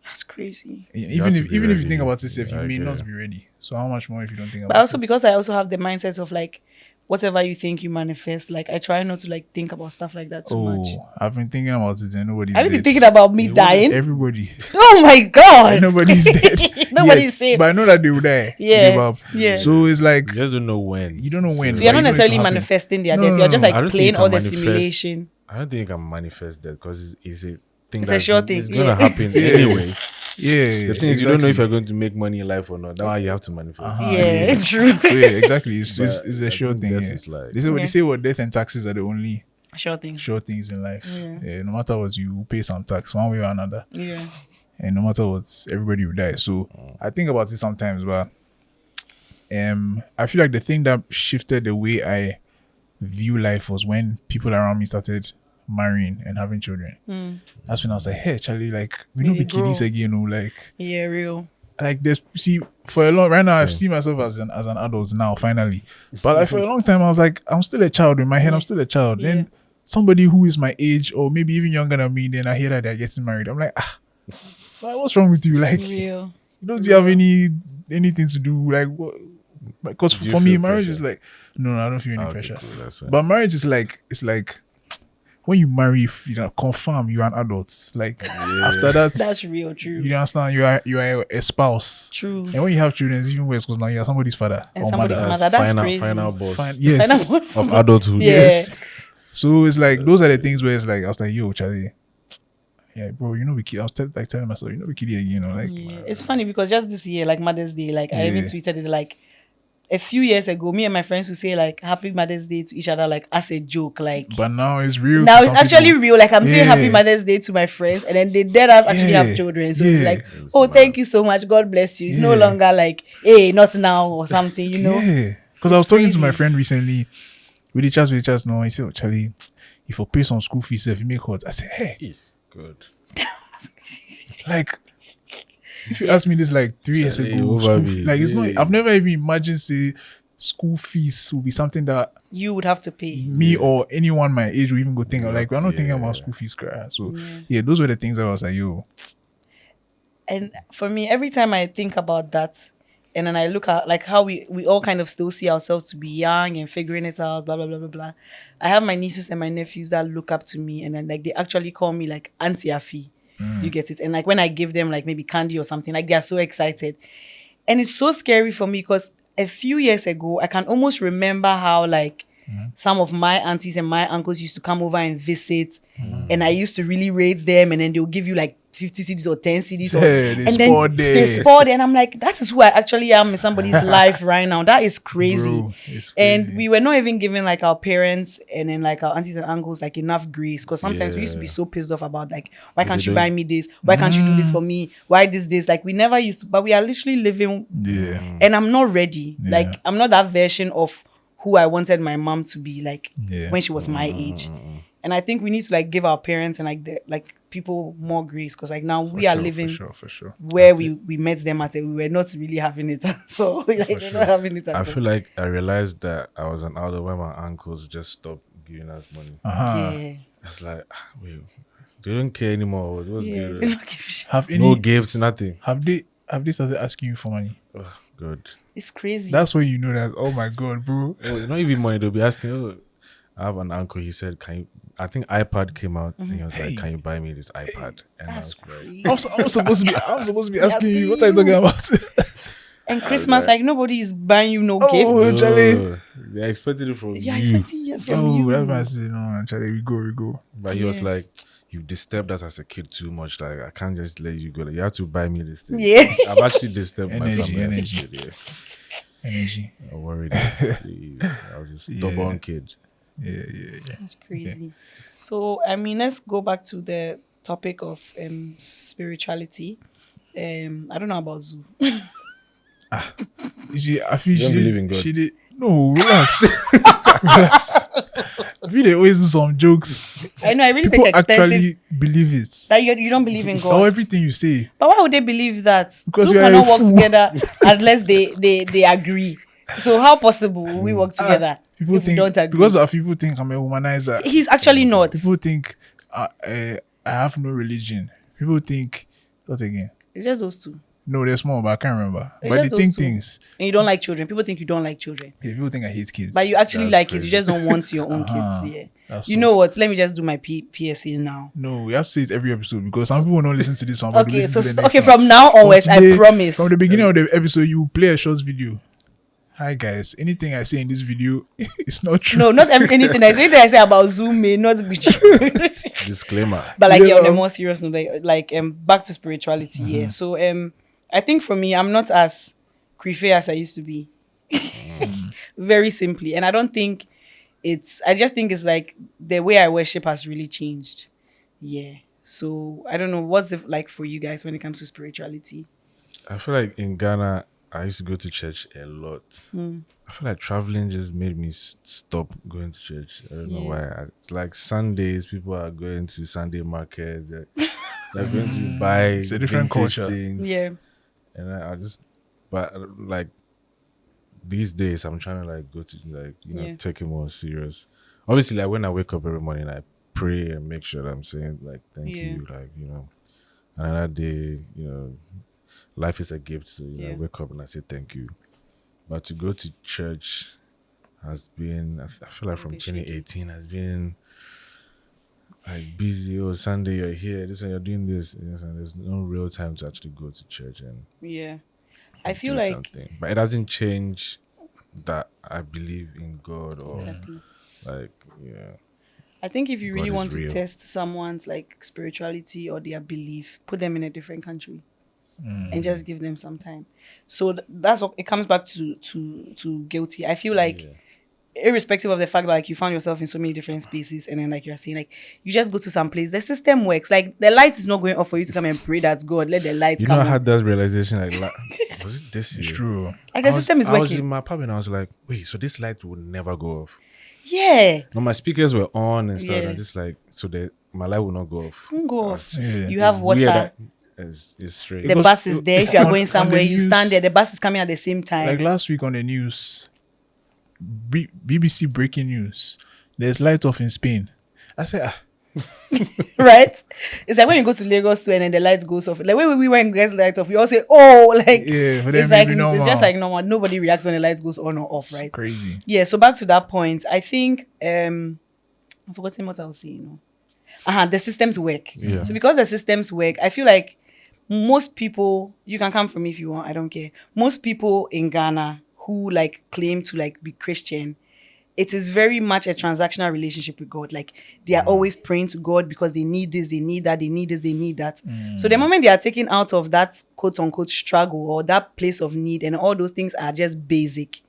That's crazy. Even if you ready. think about it, you may Yeah. not be ready. So how much more if you don't think about But also it? because I also have the mindset of like, whatever you think you manifest. Like I try not to like think about stuff like that too much. I've been thinking about it and nobody's Have you been dead. thinking about me dying? Everybody. Oh my god! Nobody's dead. Nobody's safe. But I know that they will die. Yeah, Give up. yeah. So it's like You just don't know when. you don't know when. So you're but not you know it will necessarily happen. manifesting their No, death. no, You're just no. I like don't playing think you all can the manifest- simulation. I don't think you can manifest that because it's a thing It's a that sure thing, it's yeah. gonna happen anyway. Yeah. The thing is, you don't know if you're going to make money in life or not. That's why you have to manifest. Yeah, true. So yeah, exactly. It's But a I sure think thing. death Yeah. is like- They say what death and taxes are the only Sure thing. sure things in life. Yeah. No matter what, you pay some tax one way or another. Yeah. And no matter what, everybody will die. So I think about it sometimes, but I feel like the thing that shifted the way I view life was when people around me started marrying and having children. That's when I was like, hey, Charlie, like we don't Really be kiddies grow. again, like Yeah, real. there's for a long right now I've seen myself as an adult now finally, but like for a long time I was like I'm still a child in my head. I'm still a child. Yeah. Then somebody who is my age or maybe even younger than me, then I hear that they're getting married. I'm like Like, what's wrong with you? Like, Real. you don't have anything to do. Like, what? Because Do you for me, feel marriage pressure? is like, no, I don't feel any Okay, pressure. cool, that's fine. But marriage is like, it's like when you marry, if you know, confirm you're an adult. Like after that, That's real. True. you understand you are a spouse. True. And when you have children, it's even worse because now you are somebody's father And or somebody's mother. mother. That's final, crazy. final boss Fine. Yes. of adulthood. Yeah. Yes. So it's like those are the things where it's like I was like, yo, Charlie, yeah, bro, you know we kid. I was telling myself, you know we kid again, you know, like Yeah. It's funny because just this year, like Mother's Day, like I even Yeah. tweeted it like a few years ago. Me and my friends would say like Happy Mother's Day to each other, like as a joke. Like but now it's real. now to it's some actually people. real. Like I'm saying Happy Yeah. Mother's Day to my friends, and then they dead us actually Yeah. have children. So Yeah. it's like, It's oh, mad. thank you so much. God bless you. It's no Yeah. longer like, hey, not now or something, you know? Yeah. Because I was It's talking to my crazy. friend recently with the chats, no, he said, oh, Charlie, if you pay some school fees, if you make hot, I said, hey, Good. like, if you asked me this like 3 years Charlie, ago, over school me. like it's not. Yeah. I've never even imagined say school fees will be something that You would have to pay. me or anyone my age will even go think of. Like we're not thinking Yeah. about school fees, cry. So yeah, those were the things I was like, yo, And for me, every time I think about that, and then I look at like how we all kind of still see ourselves to be young and figuring it out, blah blah blah blah blah. I have my nieces and my nephews that look up to me, and then like they actually call me like Auntie Afi. You get it? And like when I give them like maybe candy or something, like they are so excited, and it's so scary for me because a few years ago I can almost remember how like some of my aunties and my uncles used to come over and visit, and I used to really rate them, and then they'll give you like 50 CDs or 10 CDs. Or, Hey, they and spoiled then they there. spoiled, and I'm like, that is who I actually am in somebody's life right now. That is crazy. bro, it's And crazy. we were not even giving like our parents and then like our aunties and uncles like enough grace, because sometimes we used to be Yeah. so pissed off about like, why But can't they you don't- buy me this? Why can't you do this for me? Why this? Like we never used to, but we are literally living, yeah, and I'm not ready. Yeah. Like I'm not that version of who I wanted my mom to be like Yeah. when she was my age. And I think we need to like give our parents and like the like people more grace, because like now we are living for sure. where we met them at, and we were not really having it at all. Like we're not having it at I all. feel like I realized that I was an adult when my uncles just stopped giving us money. Uh-huh. Yeah. It's like, wait, they don't care anymore. What's Yeah. good? They don't give a shit. Have any? No gifts, nothing. Have they started asking you for money? Oh, good. It's crazy. That's when you know that. Oh my god, bro. Oh, not even money. They'll be asking. Oh, I have an uncle. He said, "Can you?" I think iPad came out, and he was Hey. like, "Can you buy me this iPad?" And That's I was like, crazy. I'm supposed to be asking you. What are you talking about? And Christmas, like nobody is buying you no Oh, gifts. Charlie. "Oh, they expected it from Yeah, you." expecting it from Oh, you. that's why I said no, Charlie. We go. But he was Yeah. like, "You disturbed us as a kid too much. Like I can't just let you go. Like, you have to buy me this thing." Yeah. I've actually disturbed my Energy, family. as a energy. kid, yeah. Energy. I'm worried. Please. I was a stubborn kid. Yeah. That's crazy. So I mean, let's go back to the topic of spirituality. I don't know about Zuu. You see, I feel You don't believe in God? She did. No, relax. Relax. I feel they always do some jokes. I know, I really People think expensive actually believe it. that you don't believe in Or God. everything you say. But why would they believe that? Because Two you are cannot a work fool. together unless they agree. So how possible will we work together People if we think don't agree? because of people think I'm a womanizer. He's actually not. People think I have no religion. People think what again? It's just those two. No, there's more, but I can't remember. It's But just they those think two. things. And you don't like children. People think you don't like children. Yeah, people think I hate kids. But you actually That's like kids. crazy. You just don't want your own Uh-huh. kids. Yeah. That's You so- know what? Let me just do my PSA now. No, we have to say it every episode because some people will not listen to this one. But Okay, listen so to the next okay, one. from now onwards, I Today, promise. From the beginning of the episode, you will play a short video. Hi guys, anything I say in this video is not true. No, not anything. Anything I say about Zoom may not be true. Disclaimer. But like Yeah. yeah, on a more serious note, like back to spirituality. Yeah. So I think for me, I'm not as creepy as I used to be. Very simply, and I don't think I just think it's like the way I worship has really changed. Yeah. So I don't know what's it like for you guys when it comes to spirituality. I feel like in Ghana, I used to go to church a lot. I feel like traveling just made me stop going to church. I don't know why. It's like Sundays, people are going to Sunday markets. They're going to buy It's a different vintage culture. things. Yeah. And I just, but like these days, I'm trying to like go to like, Yeah. take it more serious. Obviously, like when I wake up every morning, I pray and make sure that I'm saying like, thank Yeah. you. Like, another day, life is a gift. So I Yeah. wake up and I say thank you. But to go to church has been, I feel like from bit shaky. 2018 has been like busy. Oh, Sunday you're here, this and you're doing this. Yes, and there's no real time to actually go to church and Yeah. I feel do like something. But it doesn't change that I believe in God or exactly. like, yeah. I think if you God really is want real. to test someone's like spirituality or their belief, put them in a different country and just give them some time. So that's what it comes back to guilty. I feel like irrespective of the fact that like you found yourself in so many different spaces and then like you're saying like you just go to some place, the system works. Like the light is not going off for you to come and pray that God let the light You come know, I on. had that realization like was it this year? It's true. Like the system is I was working. in my pub and I was like, wait, so this light will never go off. Yeah. No, my speakers were on and stuff. Yeah. And I'm just like, so my light will not go off. Don't go I off. was- Yeah. You have it's water. weird that- It's strange. The Because bus is there. If you are on- going on somewhere, the you news- stand there. The bus is coming at the same time. Like last week on the news, BBC breaking news. There's light off in Spain. I said, Right? It's like when you go to Lagos too and then the lights goes off. Like when we went and get lights off, we all say, oh, like yeah, but it's then like maybe normal. it's just like normal. Nobody reacts when the lights goes on or off, right? Crazy. Yeah, so back to that point, I think I've forgotten what I was saying. The systems work. Yeah. So because the systems work, I feel like most people, you can come from me if you want, I don't care. Most people in Ghana who like claim to like be Christian, it is very much a transactional relationship with God. Like they are always praying to God because they need this, they need that, they need this, they need that. So the moment they are taken out of that quote unquote struggle or that place of need and all those things are just basic,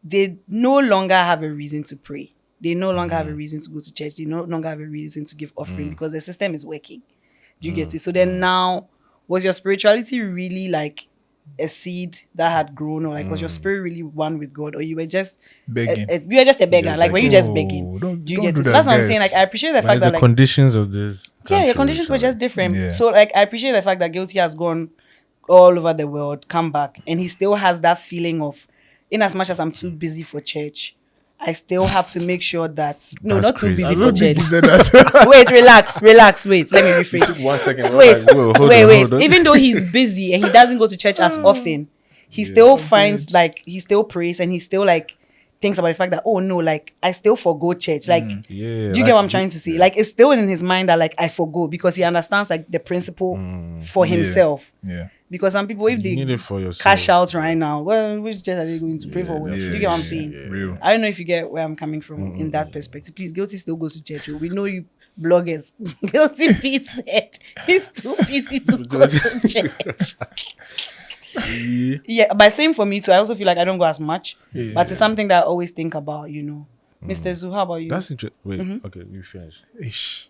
they no longer have a reason to pray. They no longer have a reason to go to church. They no longer have a reason to give offering because the system is working. Do you get it? So then now, was your spirituality really like a seed that had grown, or like was your spirit really one with God, or you were just Begging. you were just a beggar? Yeah, like were you begging. just begging? Don't- Do you don't get do it? So that, that's what I'm saying. guys. Like I appreciate the But fact it's that the like conditions of this. yeah, your country, conditions were sorry. just different. Yeah. So like I appreciate the fact that Guilty has gone all over the world, come back, and he still has that feeling of, in as much as I'm too busy for church, I still have to make sure that That's not too crazy. I busy for don't think church. he said that. Wait, relax. Wait, let me rephrase. 1 second. Wait, Hold on, wait. hold on. Even though he's busy and he doesn't go to church as often, he still finds like he still prays and he still like thinks about the fact that, oh no, like I still forgo church. Like, Yeah, do you like, get what I'm trying to say? Like it's still in his mind that like I forgo because he understands like the principle for himself. Yeah. Because some people, if you need they it for yourself. cash out right now, well, which church are they going to pray for? that's Do Yeah, you get what I'm yeah, saying? Real. I don't know if you get where I'm coming from in that perspective. Please, Guilty still goes to church. Oh. We know you bloggers. GuiltyBeatz said he's too busy to go to church. Yeah, but same for me too. I also feel like I don't go as much. Yeah. But it's something that I always think about, Mr. Zuu, how about you? That's interesting. Wait, okay, you finish. Ish.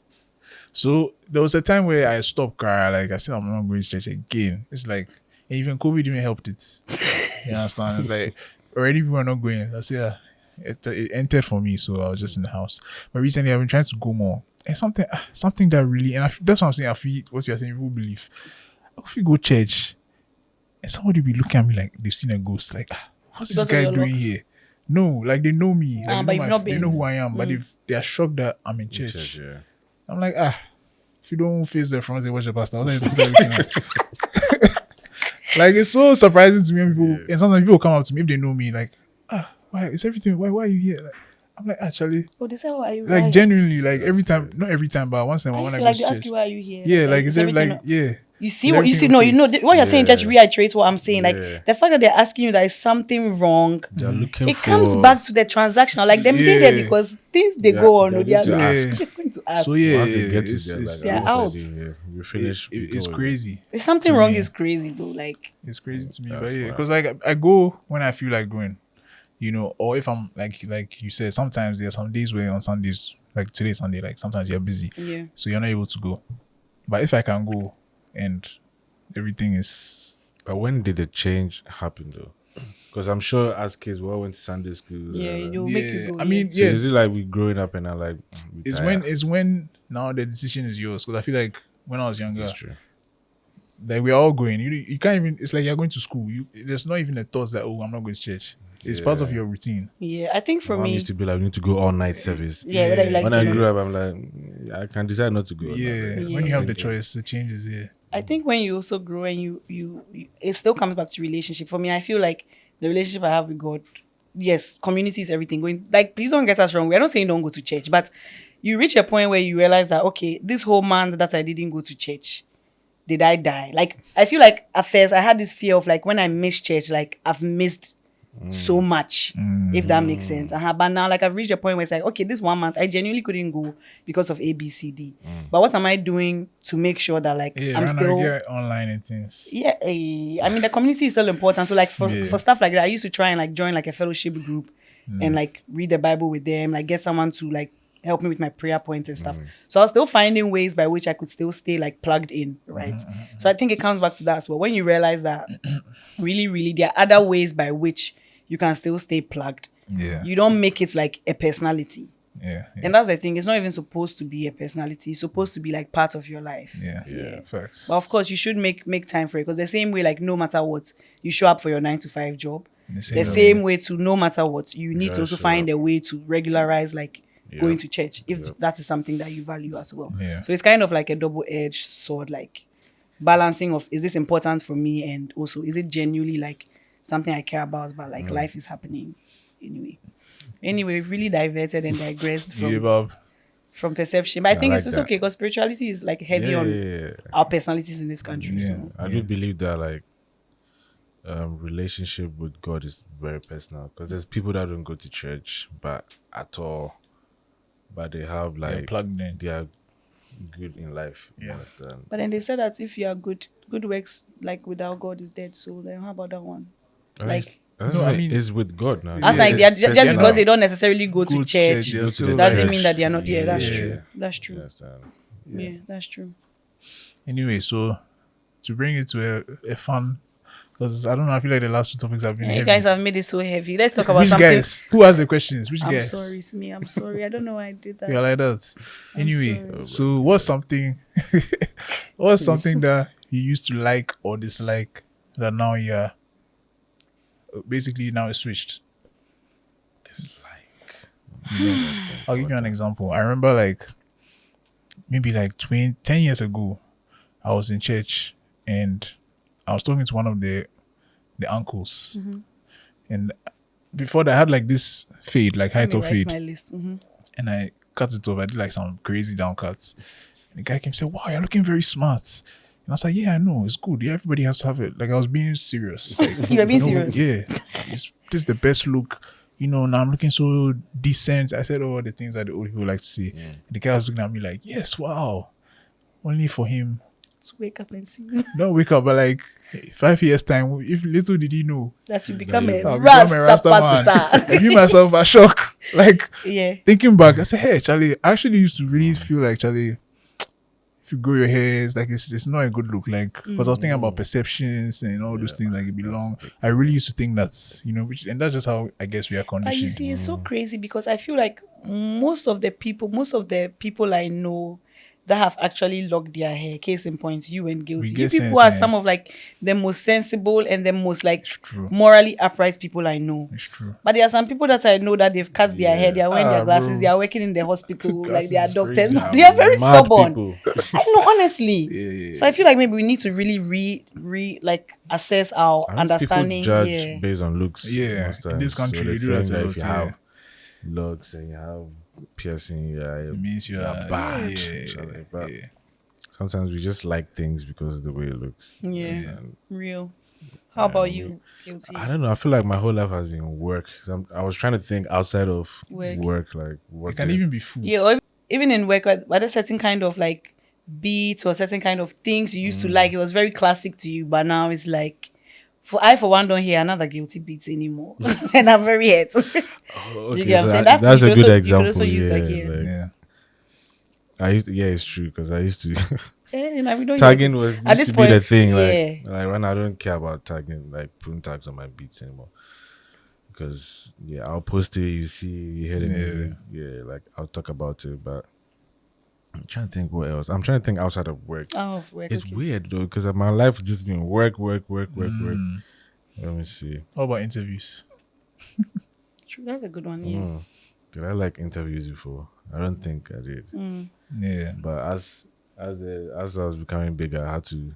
So there was a time where I stopped crying. Like I said, I'm not going to church again. It's like, and even COVID even helped it. You understand? It's like already people are not going. I said, it entered for me, so I was just in the house. But recently, I've been trying to go more. And something that really, and that's what I'm saying. I feel what you're saying. People believe. If you go church, and somebody be looking at me like they've seen a ghost. Like, what's Because this of guy your doing looks? here? No, like they know me. Like, but you've not they been. know who I am. But they are shocked that I'm in church. Church, yeah. I'm like, if you don't face the front and watch the pastor, what are you looking at? Like, it's so surprising to me when people, and sometimes people come up to me if they know me, like, why is everything? Why are you here? Like, I'm like, actually, Oh, they say, why are you like, why- genuinely, like every time, not every time, but once in a I while used when I to go like to to ask church. you, why are you here? Yeah, like, is it everything like, yeah. You see Is what you see? everything No, okay? what you're saying just Yeah. reiterates what I'm saying. Like Yeah. the fact that they're asking you that is something wrong. They're looking It for. comes back to the transactional. Like them being there Yeah. because things they Yeah, go on. they're They are going to ask. they're going to ask. So, yeah, Once they get it's, it, they're it's, like, They're it's, out. You finish. it's go. crazy. There's something to wrong me. is crazy though. Like It's crazy to me, That's but yeah, why. because like I go when I feel like going, or if I'm like you said, sometimes there are some days where on Sundays, like today's Sunday, like sometimes you're busy, yeah. so you're not able to go. But if I can go and everything is, But when did the change happen though? Because I'm sure as kids we all went to Sunday school. Yeah, you'll make you go. I mean, So yeah, is it like we growing up and I'm like, we tired? it's when now the decision is yours. Because I feel like when I was younger, That's true. like we're all going. You can't even. It's like you're going to school. There's not even a thought that I'm not going to church. It's part of your routine. Yeah, I think for Mom me, used to be like, we need to go all night service. yeah, whether you like When to I do grew it. up, I'm like, I can decide not to go. Yeah, Yeah. when you have the Yeah. choice, the changes. Yeah, I think when you also grow and you it still comes back to relationship. For me, I feel like the relationship I have with God, yes, community is everything. Going like, please don't get us wrong. We're not saying don't go to church, but you reach a point where you realize that okay, this whole month that I didn't go to church, did I die? Like I feel like at first I had this fear of like when I miss church, like I've missed so much, if that makes sense. But now like I've reached a point where it's like, okay, this 1 month I genuinely couldn't go because of ABCD. But what am I doing to make sure that like Yeah, I'm right now still you get online and things. yeah, I mean the community is still important. So like for stuff like that, I used to try and like join like a fellowship group and like read the Bible with them, like get someone to like help me with my prayer points and stuff. So I was still finding ways by which I could still stay like plugged in, right? So I think it comes back to that as well. When you realize that really, really there are other ways by which you can still stay plugged. Yeah. You don't make it like a personality. Yeah. And that's the thing. It's not even supposed to be a personality. It's supposed to be like part of your life. Yeah. Facts. But of course, you should make time for it, because the same way, like no matter what, you show up for your 9 to 5 job. The same way to no matter what, you need to also find a way to regularize like going to church if that is something that you value as well. Yeah. So it's kind of like a double-edged sword, like balancing of is this important for me, and also is it genuinely like something I care about, but like life is happening anyway. Anyway, we've really diverted and digressed from perception. But I think it's just okay because spirituality is like heavy on our personalities in this country. Yeah. So. I do believe that like relationship with God is very personal, because there's people that don't go to church but at all, but they have like They're plugged in. they are good in life. You understand? But then they said that if you are good works like without God is dead. So then how about that one? Like I mean, it's with God now. that's like It's just personal. because they don't necessarily go to church, they're still doesn't there. mean that they are not. Yeah, that's Yeah. true. That's true. You understand? Yeah, that's true. Anyway, so to bring it to a fun, because I don't know, I feel like the last 2 topics have been You heavy. guys have made it so heavy. Let's talk about Which something. guys? Who has the questions? Which I'm guys? sorry, it's me. I'm sorry. I don't know why I did that. Yeah, like that. Anyway, sorry. so what's something that you used to like or dislike that now you're basically now it's switched? I'll give you an example. I remember like maybe like 10 years ago, I was in church and I was talking to one of the uncles. And before that I had like this fade, like height Let of me write fade. my list. And I cut it off. I did like some crazy down cuts. And the guy came and said, "Wow, you're looking very smart." And I was like, "Yeah, I know, it's good. Yeah, everybody has to have it." Like I was being serious. Like, You were being serious? Yeah. This is the best look. You know, now I'm looking so decent. I said all the things that the old people like to see. And the guy was looking at me like, "Yes, wow." Only for him. To wake up and see Don't wake up, but like 5 years time, if little did he know, that you become a I'll become a Rasta man. I pastor. give myself a shock. Like, Yeah. thinking back, I said, "Hey, Charlie," I actually used to really feel like, Charlie, if you grow your hair, it's like it's not a good look. Like, because I was thinking about perceptions and all those things, like it belong. I really used to think that, you know, and that's just how I guess we are But you conditioned. see, it's so crazy because I feel like most of the people I know that have actually locked their hair, case in point, you and Guilty. You get people sense, are eh? some of like the most sensible and the most like true. morally upright people I know. It's true. But there are some people that I know that they've cut their hair, they are wearing their glasses, bro. they are working in the hospital, like they are Glasses is doctors. crazy, They are very Mad stubborn. people. I know, honestly. Yeah. So I feel like maybe we need to really like assess our I think understanding. people judge Yeah. based on looks. Yeah, most in this times. country, they you do that think a if you lot, yeah. have looks and you have piercing, It means you're bad. Yeah, Charlie, but yeah. sometimes we just like things because of the way it looks. Yeah. And Real. How about you, Guilty? I don't know. I feel like my whole life has been work. I was trying to think outside of work, like what It can even be food. Yeah, or even in work, were there certain kind of like beats or certain kind of things you used to like? It was very classic to you, but now it's like, for one don't hear another GuiltyBeatz anymore, and I'm very hurt. Oh, Do you okay, get what I'm so saying? that's you a could good also- example. You could also use like, Yeah. It's true because I used to and we don't tagging was At used this to be the point, thing. yeah. Like when I don't care about tagging, like putting tags on my beats anymore. Because I'll post it, you see, you hear the music. Yeah, like I'll talk about it, but I'm trying to think what else. I'm trying to think outside of work. Oh, work. It's Okay. weird though, because my life has just been work. Let me see. What about interviews? True, that's a good one. Yeah. Did I like interviews before? I don't think I did. Yeah. But as I was becoming bigger, I had to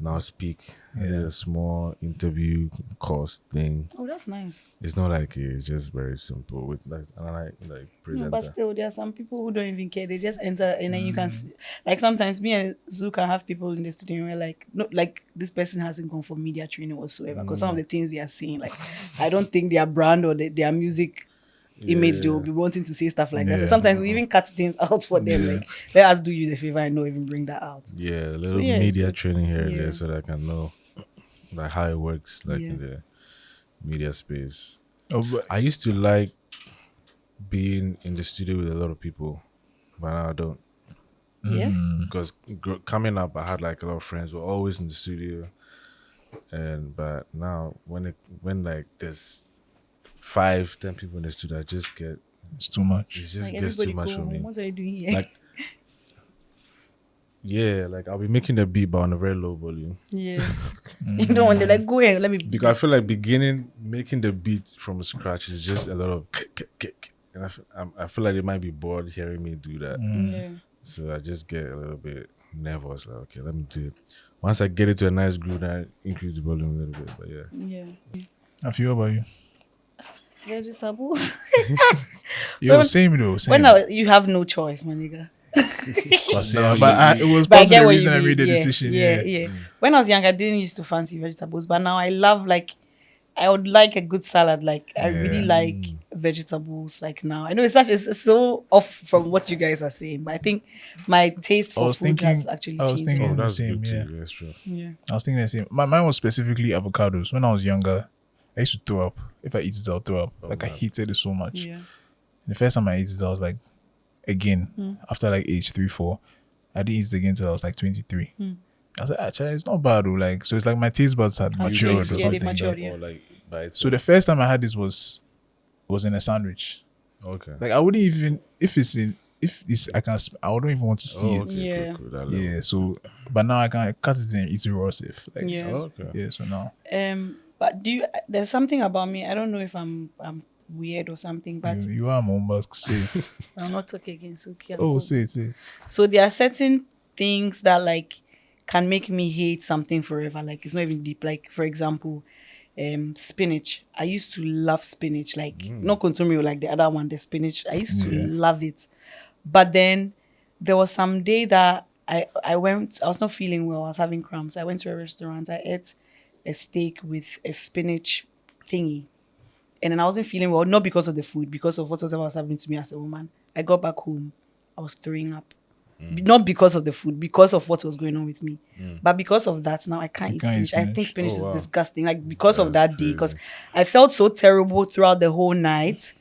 Now Speak. I did a small interview course thing. Oh, that's nice. It's not like it's just very simple with like No, presenter. but still, there are some people who don't even care. They just enter, and then you can like sometimes me and Zoo can have people in the studio and we're like, no, like this person hasn't gone for media training whatsoever because some of the things they are saying, like I don't think their brand or their music image they will be wanting to say stuff like that. So sometimes we even cut things out for them. Like let us do you the favor and not even bring that out. Yeah, a little it's media good. training here and there so that I can know like how it works like in the media space. Oh, but I used to like being in the studio with a lot of people, but now I don't. Yeah. Because coming up, I had like a lot of friends who were always in the studio, but now when like there's 5-10 people in the studio, I just get it's too much. it just Like gets too everybody much go for me. home. What are you doing here? Like, yeah, like I'll be making the beat but on a very low volume. Yeah. You don't want to like go ahead. Let me. Because I feel like making the beat from scratch is just a lot of and I feel like they might be bored hearing me do that. Yeah. So I just get a little bit nervous. Like, okay, let me do it. Once I get it to a nice groove, then I increase the volume a little bit. But yeah. Yeah. I feel about you. Vegetables. Yo, same though. Same. When you have no choice, my nigga. But it was But I part of get the what you reason I mean. made the Yeah, decision. Yeah. When I was young, I didn't used to fancy vegetables, but now I love I would like a good salad. Like I really like vegetables. Like now, I know it's so off from what you guys are saying, but I think my taste for food has actually I was changed. thinking Oh, the that's same. good Yeah, too. That's true. Yeah. I was thinking the same. Mine was specifically avocados. When I was younger, I used to throw up. If I eat it, I'll throw up. I hated it so much. Yeah. The first time I ate it, I was like, again, after like age 3-4, I didn't eat it again until I was like 23. I was like, actually, it's not bad though. Like, so it's like my taste buds had matured or they something. matured, yeah. Or like by So the first time I had this was in a sandwich. okay. Like I wouldn't even I wouldn't even want to see it. Okay, Yeah. cool, that level. Yeah. So, but now I can cut it and eat it raw safe. Like, Yeah. Okay. yeah. So now, But there's something about me. I don't know if I'm weird or something, but you are Mumba. Say it. I'll not talk again. So Oh, say it. So there are certain things that like can make me hate something forever. Like it's not even deep. Like for example, spinach. I used to love spinach. Like not consume like the other one, the spinach. I used to love it. But then there was some day that I was not feeling well. I was having cramps. I went to a restaurant. I ate a steak with a spinach thingy. And then I wasn't feeling well, not because of the food, because of whatever was happening to me as a woman. I got back home. I was throwing up. Not because of the food, because of what was going on with me. But because of that, now I can't eat spinach. I think spinach is disgusting. Like because of that day, because I felt so terrible throughout the whole night.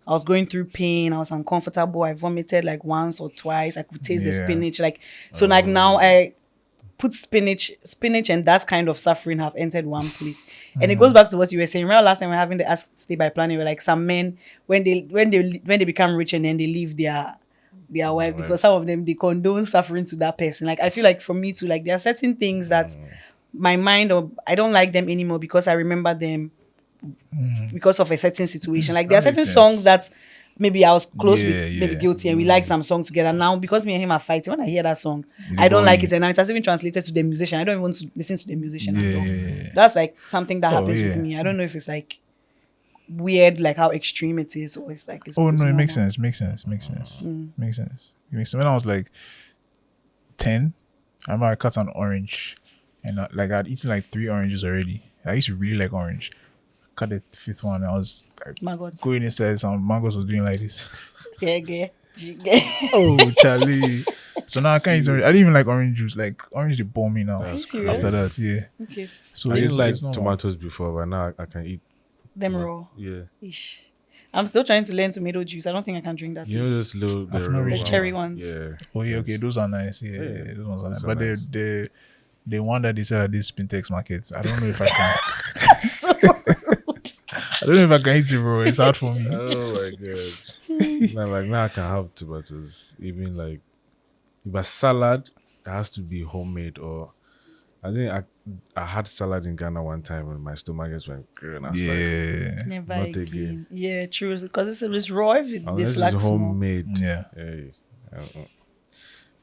I was going through pain. I was uncomfortable. I vomited like once or twice. I could taste the spinach. Like so, like now I put spinach and that kind of suffering have entered one place. And it goes back to what you were saying. Remember last time we were having the Ask Stay by Planning, where like some men when they become rich and then they leave their wife because some of them they condone suffering to that person. Like I feel like for me too, like there are certain things that my mind or I don't like them anymore because I remember them because of a certain situation. Like there are That certain makes songs sense. that maybe I was close with maybe Yeah. Guilty and we like some song together. Now because me and him are fighting, when I hear that song, I don't like it, and now it has even translated to the musician. I don't even want to listen to the musician at all. Yeah. That's like something that happens with yeah. me. I don't know if it's like weird, like how extreme it is, or it's like it's Oh it's no, it makes normal. sense. Makes sense. Makes sense. Makes sense. It makes sense. When I was like 10, I remember I cut an orange, and like I'd eaten like 3 oranges already. I used to really like orange. Cut the 5th one, and I was like, My God. going inside. Some mangoes was doing like this. Yeah. Oh, Charlie. So now I can't eat orange. I didn't even like orange juice. Like orange, they bore me now. Are you serious? After that, yeah. Okay. So I didn't it's like not tomatoes before, but now I can eat. Them raw. Yeah. Ish. I'm still trying to learn tomato juice. I don't think I can drink that. You know those little I've not reached The cherry ones. Yeah. Oh yeah, okay, those are nice. Yeah, those ones are nice. But the one that they sell at these Spintex markets, I don't know if I can. I don't know if I can eat it, bro. It's hard for me. Oh my god. Now I can have tomatoes. Even like if a salad, it has to be homemade, or I think I had salad in Ghana one time and my stomach just went grr, and I was like, Yeah, Never Not again. again. Yeah, true. Because it's raw. If it unless lacks it's more. homemade. yeah. Hey,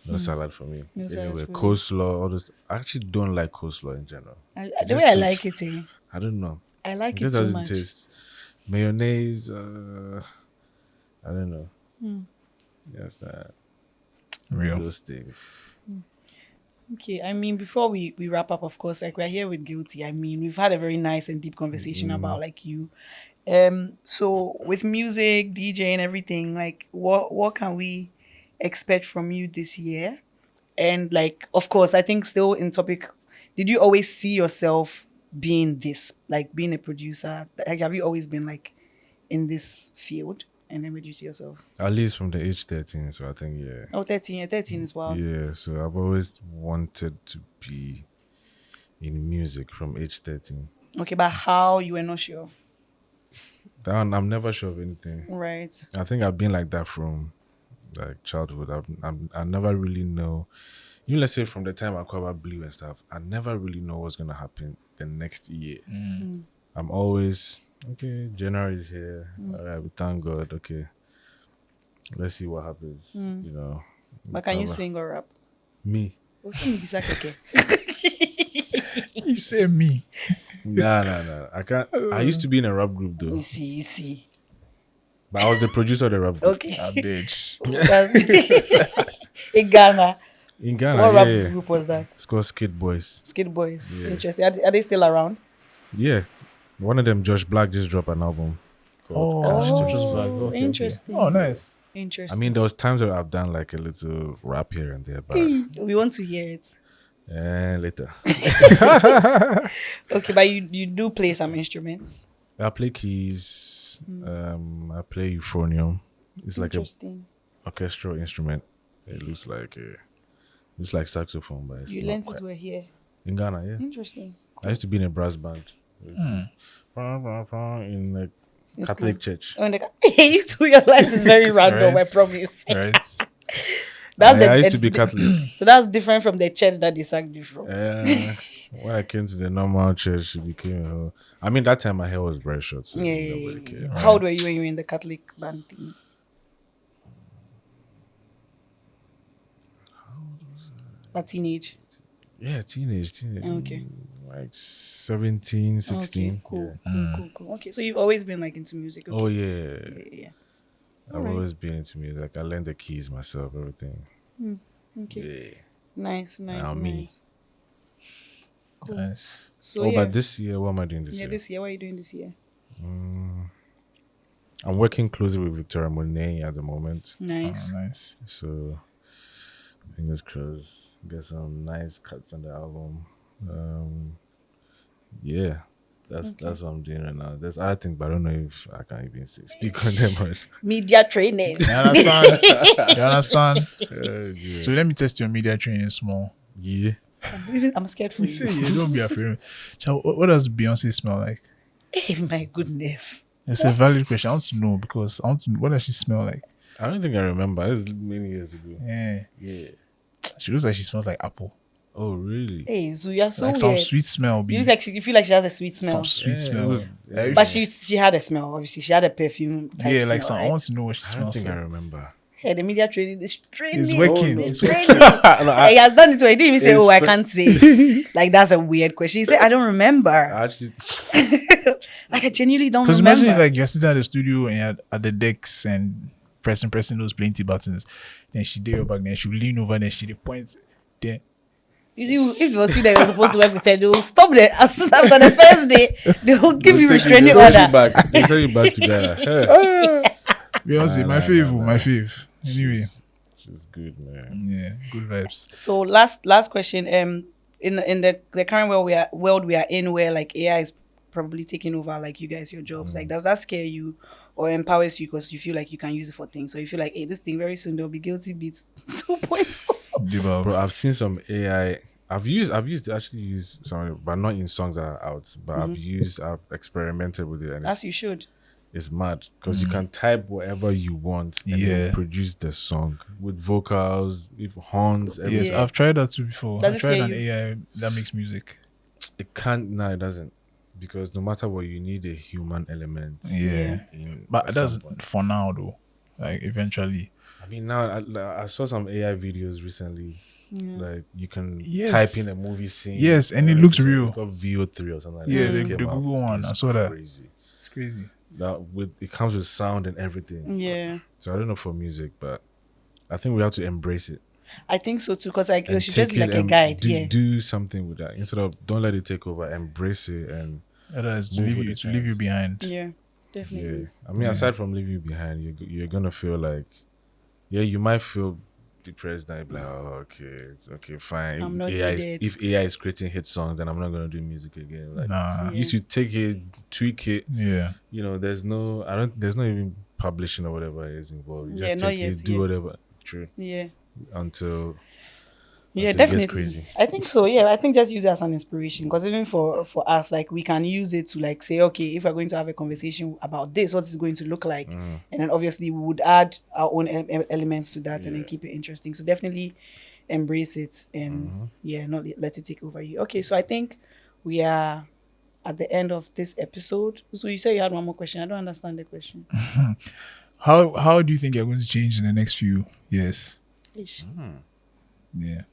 No salad for me. No salad Anyway, for you. coleslaw, all those. I actually don't like coleslaw in general. The Just way I too- like it, I don't know. I like It it just too doesn't much. taste. Mayonnaise, I don't know. Yes, that. Real. Those things. Okay, I mean, before we wrap up, of course, like we're here with Guilty. I mean, we've had a very nice and deep conversation about like you. So with music, DJ, and everything, like what can we expect from you this year? And like, of course, I think still in topic, did you always see yourself being this, like being a producer? Like, have you always been like in this field? And then where do you see yourself? At least from the age 13, so I think yeah. Oh, 13, yeah, 13 as well. Yeah, so I've always wanted to be in music from age 13. Okay, but how you were not sure? That one, I'm never sure of anything. Right. I think I've been like that from like childhood. I never really know. Even let's say from the time I cover Blue and stuff, I never really know what's gonna happen the next year. I'm always okay. January is here. All right, we thank God. Okay, let's see what happens. You know. But can you cover. sing or rap? Me? Oh, sing bisa keke. He said me. Nah. I can't. I used to be in a rap group though, You see. but I was the producer of the rap group Okay. I bitch. That's in Ghana. in Ghana. What rap Yeah. group was that? It's called Skid Boys. Skid Boys. Yeah. Interesting. Are they still around? Yeah, one of them, Josh Black, just dropped an album. Oh, Just like, okay. Interesting. Oh, nice. Interesting. I mean, there was times where I've done like a little rap here and there, but we want to hear it. later. Okay, but you do play some instruments. I play keys. I play euphonium. It's like a Interesting. orchestral instrument. It looks like saxophone, but it's You not learned quite. it were here. In Ghana. Yeah, Interesting. I used to be in a brass band. In like In Catholic school. church. Oh, you two, your life is very random. I Right. promise. Right. That's I used to be Catholic. So that's different from the church that they sang you from. When I came to the normal church, it became. I mean, that time my hair was very short, so Yeah. nobody cared. How old were you when you were in the Catholic band thing? A teenage. Yeah, teenage. Okay. Like 17, 16. Okay, cool, Yeah. cool. Okay, so you've always been like into music. Okay. Oh, yeah. Yeah. I've Alright. always been into music. I learned the keys myself, everything. Okay. Yeah. Nice. Now me. Nice. Cool. Nice. So Oh, yeah, but this year, what am I doing this yeah, year? this year, what are you doing this year? I'm working closely with Victoria Monet at the moment. Nice. Oh, nice. So, fingers crossed. Get some nice cuts on the album. Yeah. That's what I'm doing right now. There's other things, but I don't know if I can even speak on them. Right. Media training. You understand? You understand? Yeah. So let me test your media training small. Yeah. I'm scared for You say you. you don't be afraid of me. Child, what does Beyonce smell like? Hey, my goodness. It's a valid question. I want to know because I want to know, what does she smell like? I don't think I remember. It was many years ago. Yeah. Yeah. She looks like she smells like apple. Oh, really? Hey, Zuu, you're so Like some weird. sweet smell. Be You look like you feel like she has a sweet smell. some sweet Yeah, smell. it was- Like, But she had a smell, obviously. She had a perfume type yeah, smell, like some. right? I want to know what she I don't smells think I like. remember. Hey, the media training is training. It's working. Oh, It's training. No, He has done it. So he didn't even say, It's "Oh, I fr- can't say." Like that's a weird question. He said, "I don't remember." I actually, Like I genuinely don't Because remember. imagine like you're sitting at the studio and you're at the decks and pressing those plenty buttons. Then she did your back. Then she lean over. Then she points. Then You see, if it was you that were supposed to work with her, they will stop there. As soon after the first day, they will give you restraining They'll order. send you back. They send you back together. Hey. Beyonce, my Nah, fave, nah. my fave. Anyway, She's good, man. yeah, good vibes. So last question. In the current world we are in, where like AI is probably taking over like you guys your jobs. Like, does that scare you or empowers you because you feel like you can use it for things? So you feel like, hey, this thing very soon there'll be GuiltyBeatz 2.0. Dibab. Bro, I've seen some AI. I've actually used some, but not in songs that are out. But I've experimented with it, and As you should. it's mad because you can type whatever you want and Yeah. then produce the song with vocals, with horns. Everything. Yes, Yeah. I've tried that too before. Does I it tried scare an you? AI that makes music. It can't. No, it doesn't. Because no matter what, you need a human element. Yeah. In But at that's some point. for now though. like eventually. I mean, now I saw some AI videos recently. Like you can Yes. type in a movie scene. Yes, and it looks real. It's called VO3 or something like Yeah, that. the It came out. Google one. I It's saw that. Crazy. It's crazy. It comes with sound and everything. Yeah. So I don't know for music, but I think we have to embrace it. I think so too, because like And it should just take be it like a and guide. do something with that instead of don't let it take over. Embrace it and Otherwise, to Move leave with you the to leave you behind. Yeah, definitely. yeah. I mean, aside from leaving you behind, you're gonna feel like, you might feel depressed. And you're like, oh, okay, fine. I'm not needed. If AI is creating hit songs, then I'm not gonna do music again. Like, Nah. you should take it, tweak it. Yeah. There's no even publishing or whatever is involved. You Yeah, just not take yet, it, do yeah. whatever. True. Yeah. Until Yeah, it gets definitely. crazy. I think so. Yeah, I think just use it as an inspiration, because even for us, like we can use it to like say, okay, if we're going to have a conversation about this, what is it going to look like? And then obviously we would add our own elements to that and then keep it interesting. So definitely embrace it and not let it take over you. Okay, so I think we are at the end of this episode. So you said you had one more question. I don't understand the question. How do you think you're going to change in the next few years? Ish. Yeah.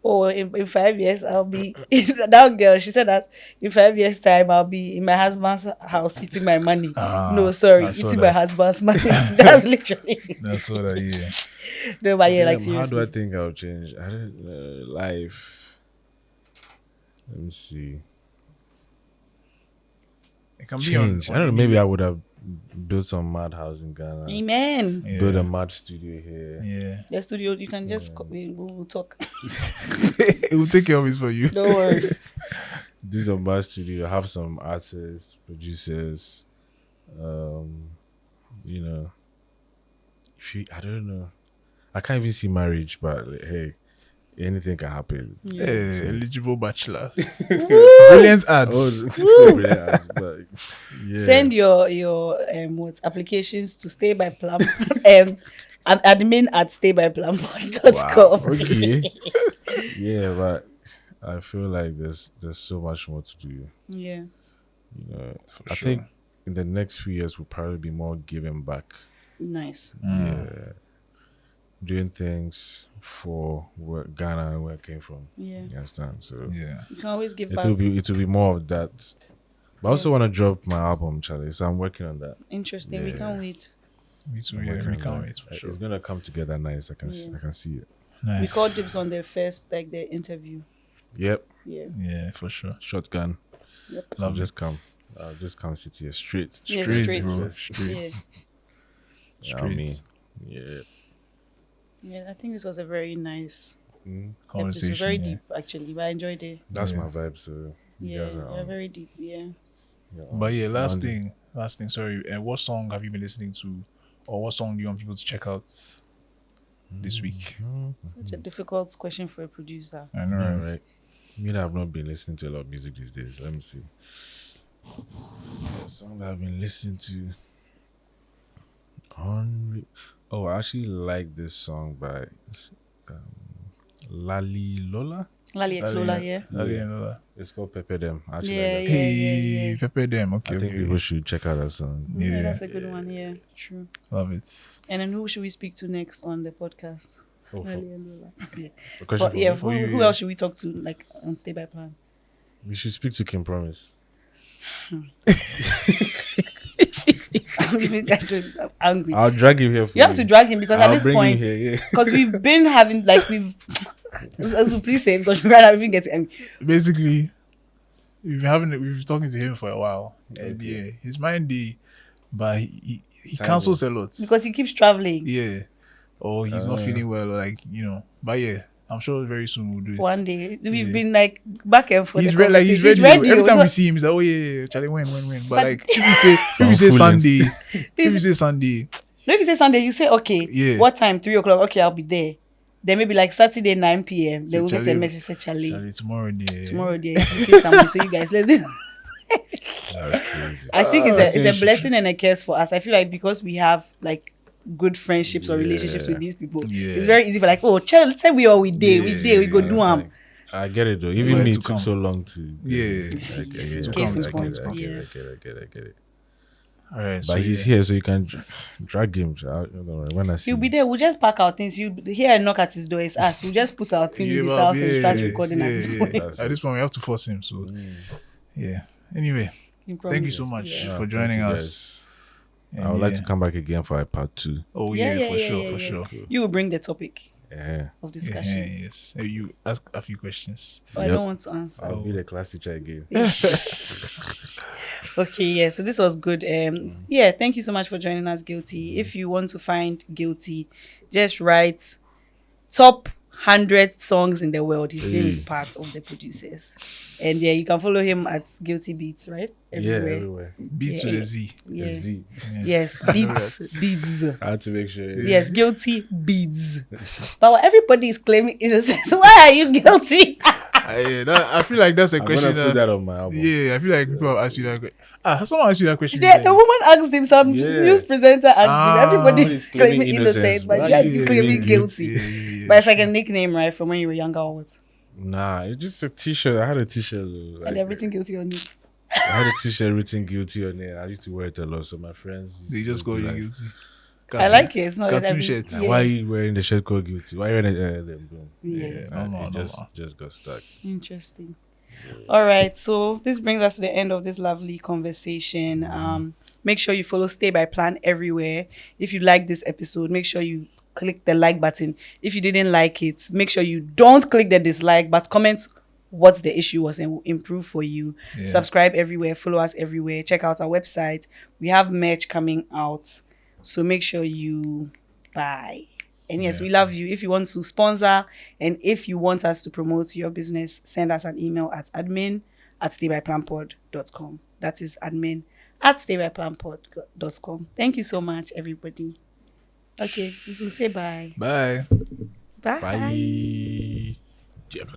Oh, in 5 years, I'll be that girl. She said that in 5 years' time, I'll be in my husband's house eating my money. No, sorry, I saw eating that. my husband's money. That's literally. That's what yeah. No, but yeah, like How seriously. do I think I'll change? I don't know. Life. Let me see. It can be Change. on I don't know. Maybe I would have built some mad house in Ghana. Amen. Yeah. Build a mad studio here. Yeah. The studio, you can just we'll talk. It will take care of it for you. Don't worry. Do some mad studio. Have some artists, producers. I don't know. I can't even see marriage, but like, hey, anything can happen. Hey, eligible bachelor. Brilliant ads. Brilliant ads, but yeah. Send your applications to Stay by Plum admin at staybyplum.com. Wow. Okay. Yeah, but I feel like there's so much more to do. Yeah. I think in the next few years will probably be more giving back. Nice. Yeah. Doing things for Ghana and where it came from. Yeah. You understand? So Yeah. You can always give it back. will be more of that. But I also want to drop my album, Charlie. So I'm working on that. Interesting. We Yeah. can't wait. Me too. I'm Yeah, working we on can't that. wait for sure. It's gonna come together nice. I can see it. Nice. We called dibs on the first, like the interview. Yep. Yeah. Yeah, for sure. Shotgun. Yep. So Love just it. come. I'll just come sit here straight. Yeah, Straight, straight. bro. Yeah. Straight. You know what I mean? Straight. Yeah. Yeah, I think this was a very nice episode. Conversation. Very yeah. deep, actually, but I enjoyed it. That's Yeah. my vibe. So you Yeah, guys are they're very deep. Yeah. But yeah, last Monday. thing. Sorry. And what song have you been listening to, or what song do you want people to check out this week? Such a difficult question for a producer. I know, Yeah, right? right. Me that I've not been listening to a lot of music these days. Let me see. The song that I've been listening to. I actually like this song by Lali Lola. Lali X Lola, yeah. Lali Yeah. and Lola. It's called Pepper Them. I actually Yeah, like that. Hey, Pepper them. Okay, I think okay. people should check out that song. Yeah, Yeah. that's a good one. Yeah, true. Love it. And then who should we speak to next on the podcast? Oh, Lali and Lola. Yeah. a question for Yeah, me? for you, who yeah. else should we talk to, like on Stay by Plan? We should speak to Kim Promise. I'm angry. I'll drag him here for You have to drag him because I'll at this bring point, him here, yeah. because we've been having so please say it, because we're not even getting angry. Basically, we've been talking to him for a while, and yeah, his mind but he cancels a lot Because he keeps traveling. Yeah, or he's not feeling well, or like But yeah, I'm sure very soon we'll do it. One day we've Yeah. been like back and forth. He's the ready. He's conversation. ready. Every time So- we see him, he's like, "Oh yeah, Charlie, when." But But- like, if you say Fooling. Sunday, if you say Sunday, No, if you say Sunday, you say okay. Yeah. What time? 3:00. Okay, I'll be there. Then maybe like Saturday 9 p.m. Say, Then we'll get a Charlie, message say Charlie. Charlie, tomorrow, yeah. Tomorrow there is in case somebody. So you guys, let's do that. That's crazy. I think I it's think a she- blessing and a curse for us. I feel like because we have like good friendships or relationships with these people, Yeah. it's very easy for like, oh, Charlie, let's say we go Yeah. do them. I get it though. Even Where me to took come. so long to. Yeah. I get see, it. case in I point, get it. yeah. I get it. All right, But so he's here, so you can drag him. I don't know, when I see He'll be him. there. We'll just pack our things. You hear a knock at his door. It's us. We'll just put our things in his house and start recording at this point. At this point, we have to force him. So, yeah. Anyway, thank you so much for joining us. I would like to come back again for a part 2. Oh yeah, for sure. You will bring the topic Yeah. of discussion. Yes. You ask a few questions. I don't want to answer. I'll be the class teacher again. Okay, yeah. So this was good. Yeah, thank you so much for joining us, Guilty. If you want to find Guilty, just write top 100 songs in the world. His name is part of the producers. And yeah, you can follow him at GuiltyBeatz, right? Everywhere. Beats with a Z. Yeah. A Z. Yes, Beats. I had to make sure. Yes, GuiltyBeatz. But everybody is claiming innocence. Why are you guilty? I feel like that's a I'm question. gonna put that on my album. Yeah, I feel like people ask you that. Someone asked you that question. The woman asked him, some news presenter asked him. Everybody is claiming innocent, but you are claiming guilty. Yeah. But it's like a nickname, right, from when you were younger or what? Nah, it's just a t-shirt. I had a t-shirt. Like, And everything guilty on it. I had a t-shirt written guilty on it. I used to wear it a lot, so my friends They just call you guilty. I like it. It's not Cartoon every- shirts. Like, why are you wearing the shirt called guilty? Why are you wearing them? Yeah. Just got stuck. Interesting. All right. So this brings us to the end of this lovely conversation. Make sure you follow Stay by Plan everywhere. If you like this episode, make sure you click the like button. If you didn't like it, make sure you don't click the dislike, but comment what the issue was and we'll improve for you. Yeah. Subscribe everywhere. Follow us everywhere. Check out our website. We have merch coming out. So make sure you buy. And yes, we love you. If you want to sponsor and if you want us to promote your business, send us an email at admin@staybyplanpod.com. That is admin@staybyplanpod.com. Thank you so much, everybody. Okay, so say bye. Bye. Bye. Bye. Check.